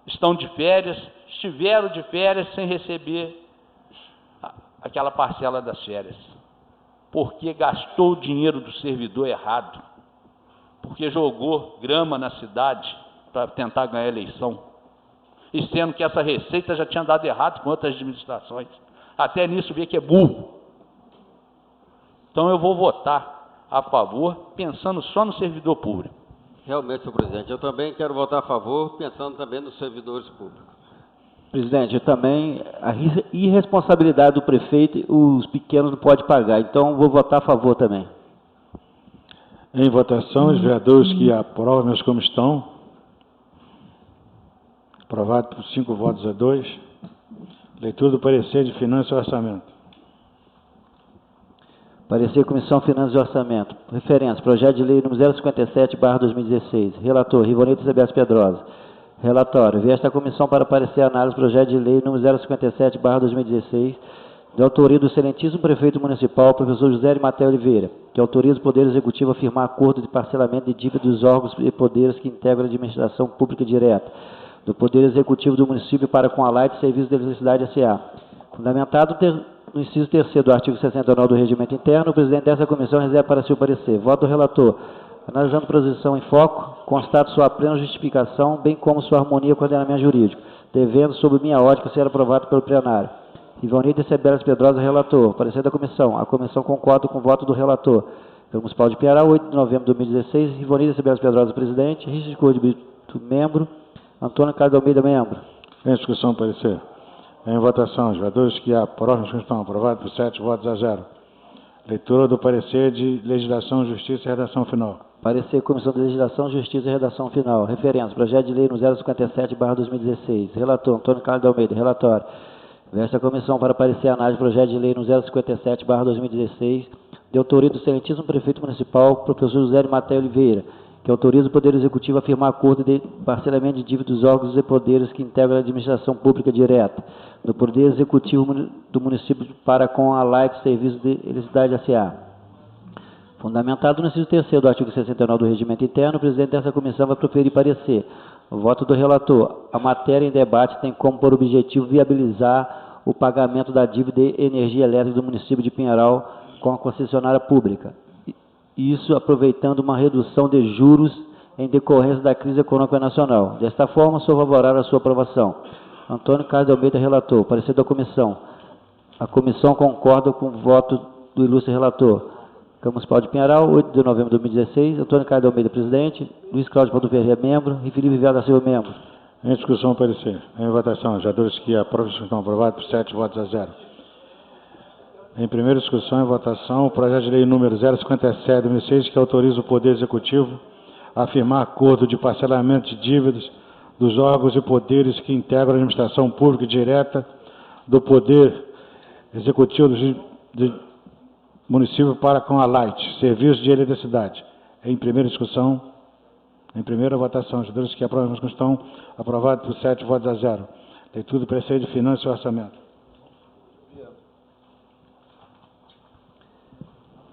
estão de férias, estiveram de férias sem receber aquela parcela das férias. Porque gastou o dinheiro do servidor errado, porque jogou grama na cidade para tentar ganhar a eleição, e sendo que essa receita já tinha dado errado com outras administrações, até nisso ver que é burro. Então eu vou votar a favor, pensando só no servidor público. Realmente, senhor presidente, eu também quero votar a favor, pensando também nos servidores públicos. Presidente, eu também, a irresponsabilidade do prefeito, os pequenos não podem pagar, então vou votar a favor também. Em votação, os vereadores que aprovam, meus como estão. Aprovado por 5 votos a 2. Leitura do parecer de Finanças e Orçamento. Parecer Comissão Finanças e Orçamento. Referência, projeto de lei número 057/2016. Relator, Rivonildo Sebes Pedrosa. Relatório, envia esta comissão para parecer análise do projeto de lei número 057/2016, de autoria do excelentíssimo prefeito municipal, professor José de Maté Oliveira, que autoriza o Poder Executivo a firmar acordo de parcelamento de dívida dos órgãos e poderes que integram a administração pública direta do Poder Executivo do município para com a Light Serviço de Eletricidade S.A. Fundamentado no inciso 3º do artigo 69 do Regimento Interno, o presidente dessa comissão reserva para seu parecer. Voto do relator. Analisando a posição em foco, constato sua plena justificação, bem como sua harmonia com o ordenamento jurídico, devendo, sob minha ótica, ser aprovado pelo plenário. Ivonildo Sebes Pedrosa, relator. Parecer da comissão. A comissão concorda com o voto do relator. Pelo Municipal de Pinheiral, 8 de novembro de 2016. Ivonildo Sebes Pedrosa, presidente. Richard Cor de Brito, membro. Antônio Carlos Almeida, membro. Em discussão, parecer. Em votação, os vereadores que aprovam a questão aprovado por 7 votos a 0. Leitura do parecer de legislação, justiça e redação final. Parecer Comissão de Legislação, Justiça e Redação Final. Referência, projeto de lei no 057/2016. Relator, Antônio Carlos de Almeida. Relatório. Versa a comissão para parecer análise do projeto de lei no 057/2016, de autoria do excelentíssimo prefeito municipal, professor José de Maté Oliveira, que autoriza o Poder Executivo a firmar acordo de parcelamento de dívida dos órgãos e poderes que integram a administração pública direta, do Poder Executivo do município para com a LAIC Serviço de Eletricidade S.A. Fundamentado no inciso 3º do artigo 69 do Regimento Interno, o presidente dessa comissão vai proferir parecer. O voto do relator. A matéria em debate tem como por objetivo viabilizar o pagamento da dívida de energia elétrica do município de Pinheiral com a concessionária pública. Isso aproveitando uma redução de juros em decorrência da crise econômica nacional. Desta forma, sou favorável à sua aprovação. Antônio Carlos de Almeida, relator. Parecer da comissão. A comissão concorda com o voto do ilustre relator. Câmara Municipal de Pinheiral, 8 de novembro de 2016. Antônio Carlos de Almeida, presidente. Luiz Cláudio Paulo Ferreira, membro. E Felipe Vieira da Silva, membro. Em discussão, parecer. Em votação, os vereadores que aprovam estão aprovados por 7 votos a 0. Em primeira discussão e votação, o projeto de lei número 057/2006, que autoriza o Poder Executivo a firmar acordo de parcelamento de dívidas dos órgãos e poderes que integram a administração pública direta do Poder Executivo do município para com a LAIT, Serviço de Eletricidade. Em primeira discussão, em primeira votação, os vereadores que aprovam a questão aprovados por 7 votos a 0. Leitura do preceito de finanças e orçamento.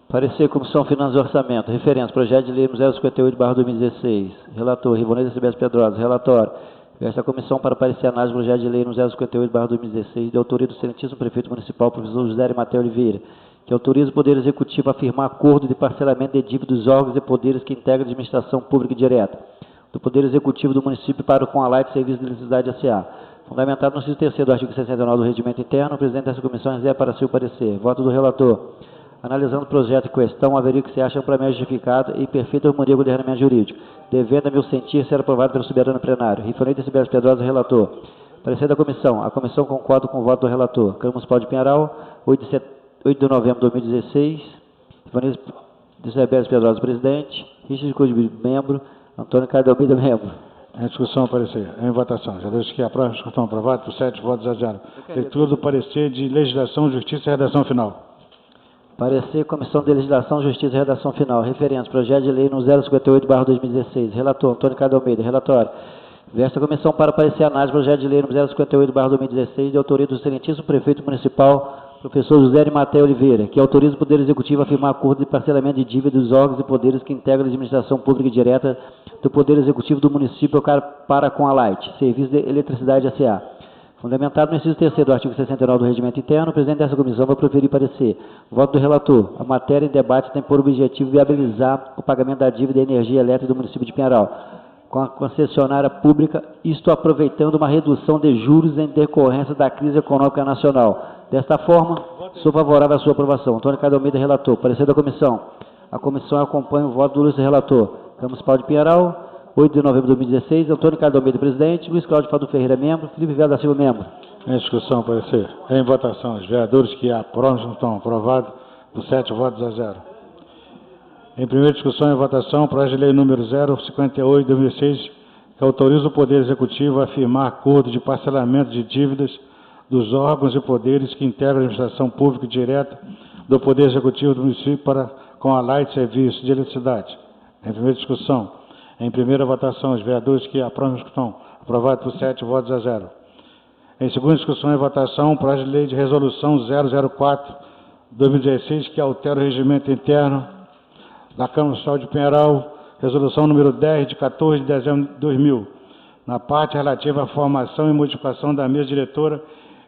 Parecer Comissão Finanças e Orçamento. Referência, projeto de lei 058/2016. Relator, Rivonês Silvestre Pedrosa. Relatório. Esta comissão para parecer análise do projeto de lei 058/2016, de autoria do excelentíssimo prefeito municipal, professor José de Maté Oliveira, que autoriza o Poder Executivo a firmar acordo de parcelamento de dívida dos órgãos e poderes que integram a administração pública direta, do Poder Executivo do município para com a LAIC Serviço de Eletricidade S.A. Fundamentado no inciso 3º do artigo 69 do Regimento Interno, o presidente dessa comissão reserva para seu parecer. Voto do relator. Analisando o projeto em questão, haveria que se acha amplamente justificado e em perfeita harmonia com o ordenamento jurídico, devendo, a meu sentir, ser aprovado pelo soberano plenário. Rifonei de Silvestre Pedrosa, relator. Parecer da comissão. A comissão concorda com o voto do relator. Câmara Municipal de Pinheiral, 8 de novembro de 2016. Rifonei de Silvestre Pedrosa, presidente. Richard Cudby, membro. Antônio Carlos de Almeida, membro. Em discussão, parecer. Em votação. Já vejo que aprovam a discussão aprovada por 7 votos a 0. Leitura do parecer de legislação, justiça e redação final. Parecer Comissão de Legislação, Justiça e Redação Final. Referência, projeto de lei no 058/2016. Relator, Antônio Carlos de Almeida. Relatório. Versa a comissão para parecer análise do projeto de lei no 058/2016, de autoria do excelentíssimo prefeito municipal, professor José de Maté Oliveira, que autoriza o Poder Executivo a firmar acordo de parcelamento de dívida dos órgãos e poderes que integram a administração pública direta do Poder Executivo do município para com a LAIT, Serviço de Eletricidade S.A. Fundamentado no inciso 3º do artigo 69 do Regimento Interno, o presidente dessa comissão vai proferir parecer. Voto do relator. A matéria em debate tem por objetivo viabilizar o pagamento da dívida de energia elétrica do município de Pinheiral com a concessionária pública, isto aproveitando uma redução de juros em decorrência da crise econômica nacional. Desta forma, sou favorável à sua aprovação. Antônio Carlos Almeida, relator. Parecer da comissão. A comissão acompanha o voto do ilustre relator. Câmara Municipal de Pinheiral, 8 de novembro de 2016, Antônio Carlos Almeida, presidente, Luiz Cláudio Paulo Ferreira, membro, Felipe Vieira da Silva, membro. Em discussão, parecer. Em votação, os vereadores que aprovam estão aprovados por 7 votos a 0. Em primeira discussão e votação, projeto de lei número 058/2006, que autoriza o Poder Executivo a firmar acordo de parcelamento de dívidas dos órgãos e poderes que integram a administração pública direta do Poder Executivo do município para com a LAIT Serviço de Eletricidade. Em primeira discussão. Em primeira votação, os vereadores que aprovam estão aprovados por 7 votos a 0. Em segunda discussão e votação, o projeto de lei de resolução 004/2016, que altera o regimento interno da Câmara Municipal de Pinheiral, resolução número 10, de 14 de dezembro de 2000, na parte relativa à formação e modificação da mesa diretora,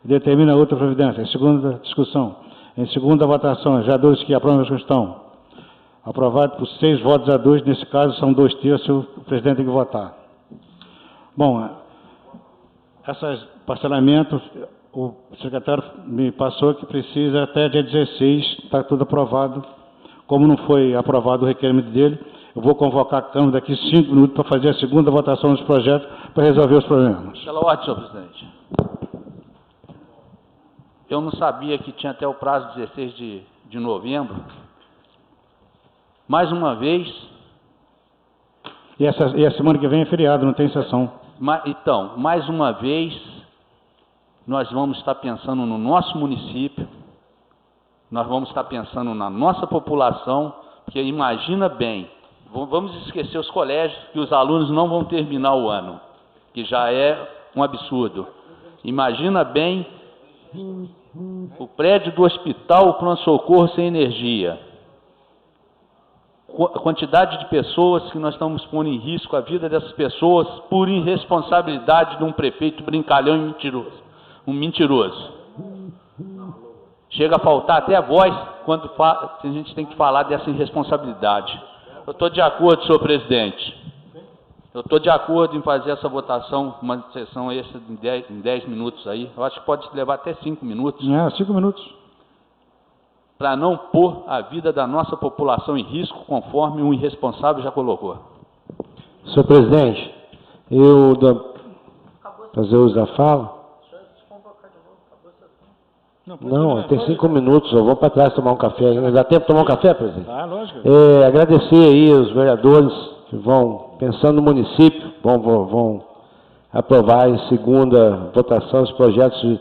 e determina outra providência. Em segunda discussão. Em segunda votação, os vereadores que aprovam a questão. Aprovado por 6 votos a 2, nesse caso são 2/3, o presidente tem que votar. Bom, esses parcelamentos, o secretário me passou que precisa até dia 16, está tudo aprovado. Como não foi aprovado o requerimento dele, Eu vou convocar a Câmara daqui 5 minutos para fazer a segunda votação dos projetos para resolver os problemas. Pela ordem, senhor presidente. Eu não sabia que tinha até o prazo 16 de novembro. Mais uma vez... E a semana que vem é feriado, não tem sessão. Então, mais uma vez, nós vamos estar pensando no nosso município, nós vamos estar pensando na nossa população, porque imagina bem, vamos esquecer os colégios, que os alunos não vão terminar o ano, que já é um absurdo. Imagina bem o prédio do hospital, o pronto-socorro sem energia. A quantidade de pessoas que nós estamos pondo em risco a vida dessas pessoas por irresponsabilidade de um prefeito brincalhão e mentiroso. Um mentiroso. Chega a faltar até a voz quando a gente tem que falar dessa irresponsabilidade. Eu estou de acordo, senhor presidente. Eu estou de acordo em fazer essa votação, uma sessão extra em 10 minutos aí. Eu acho que pode levar até 5 minutos. 5 minutos. Para não pôr a vida da nossa população em risco, conforme um irresponsável já colocou. Senhor presidente, fazer uso da fala? Não, tem 5 minutos, eu vou para trás tomar um café ainda. Dá tempo de tomar um café, presidente? Lógico. Agradecer aí os vereadores que vão, pensando no município, vão aprovar em segunda votação os projetos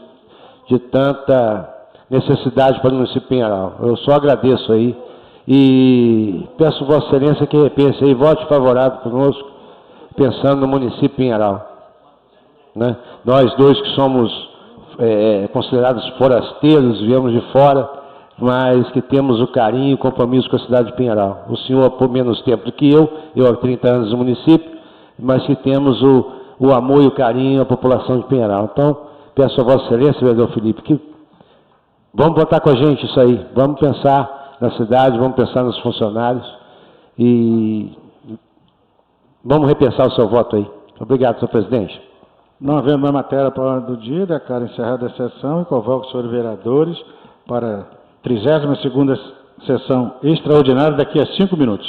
de tanta necessidade para o município de Pinheiral. Eu só agradeço aí e peço Vossa Excelência que repense aí, vote favorável conosco, pensando no município de Pinheiral. Né? Nós dois que somos considerados forasteiros, viemos de fora, mas que temos o carinho e o compromisso com a cidade de Pinheiral. O senhor por menos tempo do que eu há 30 anos no município, mas que temos o amor e o carinho à população de Pinheiral. Então, peço a Vossa Excelência, vereador Felipe, que vamos votar com a gente isso aí, vamos pensar na cidade, vamos pensar nos funcionários e vamos repensar o seu voto aí. Obrigado, senhor presidente. Não havendo mais matéria para a ordem do dia, declaro encerrada a sessão e convoco os senhores vereadores para a 32ª sessão extraordinária daqui a 5 minutos.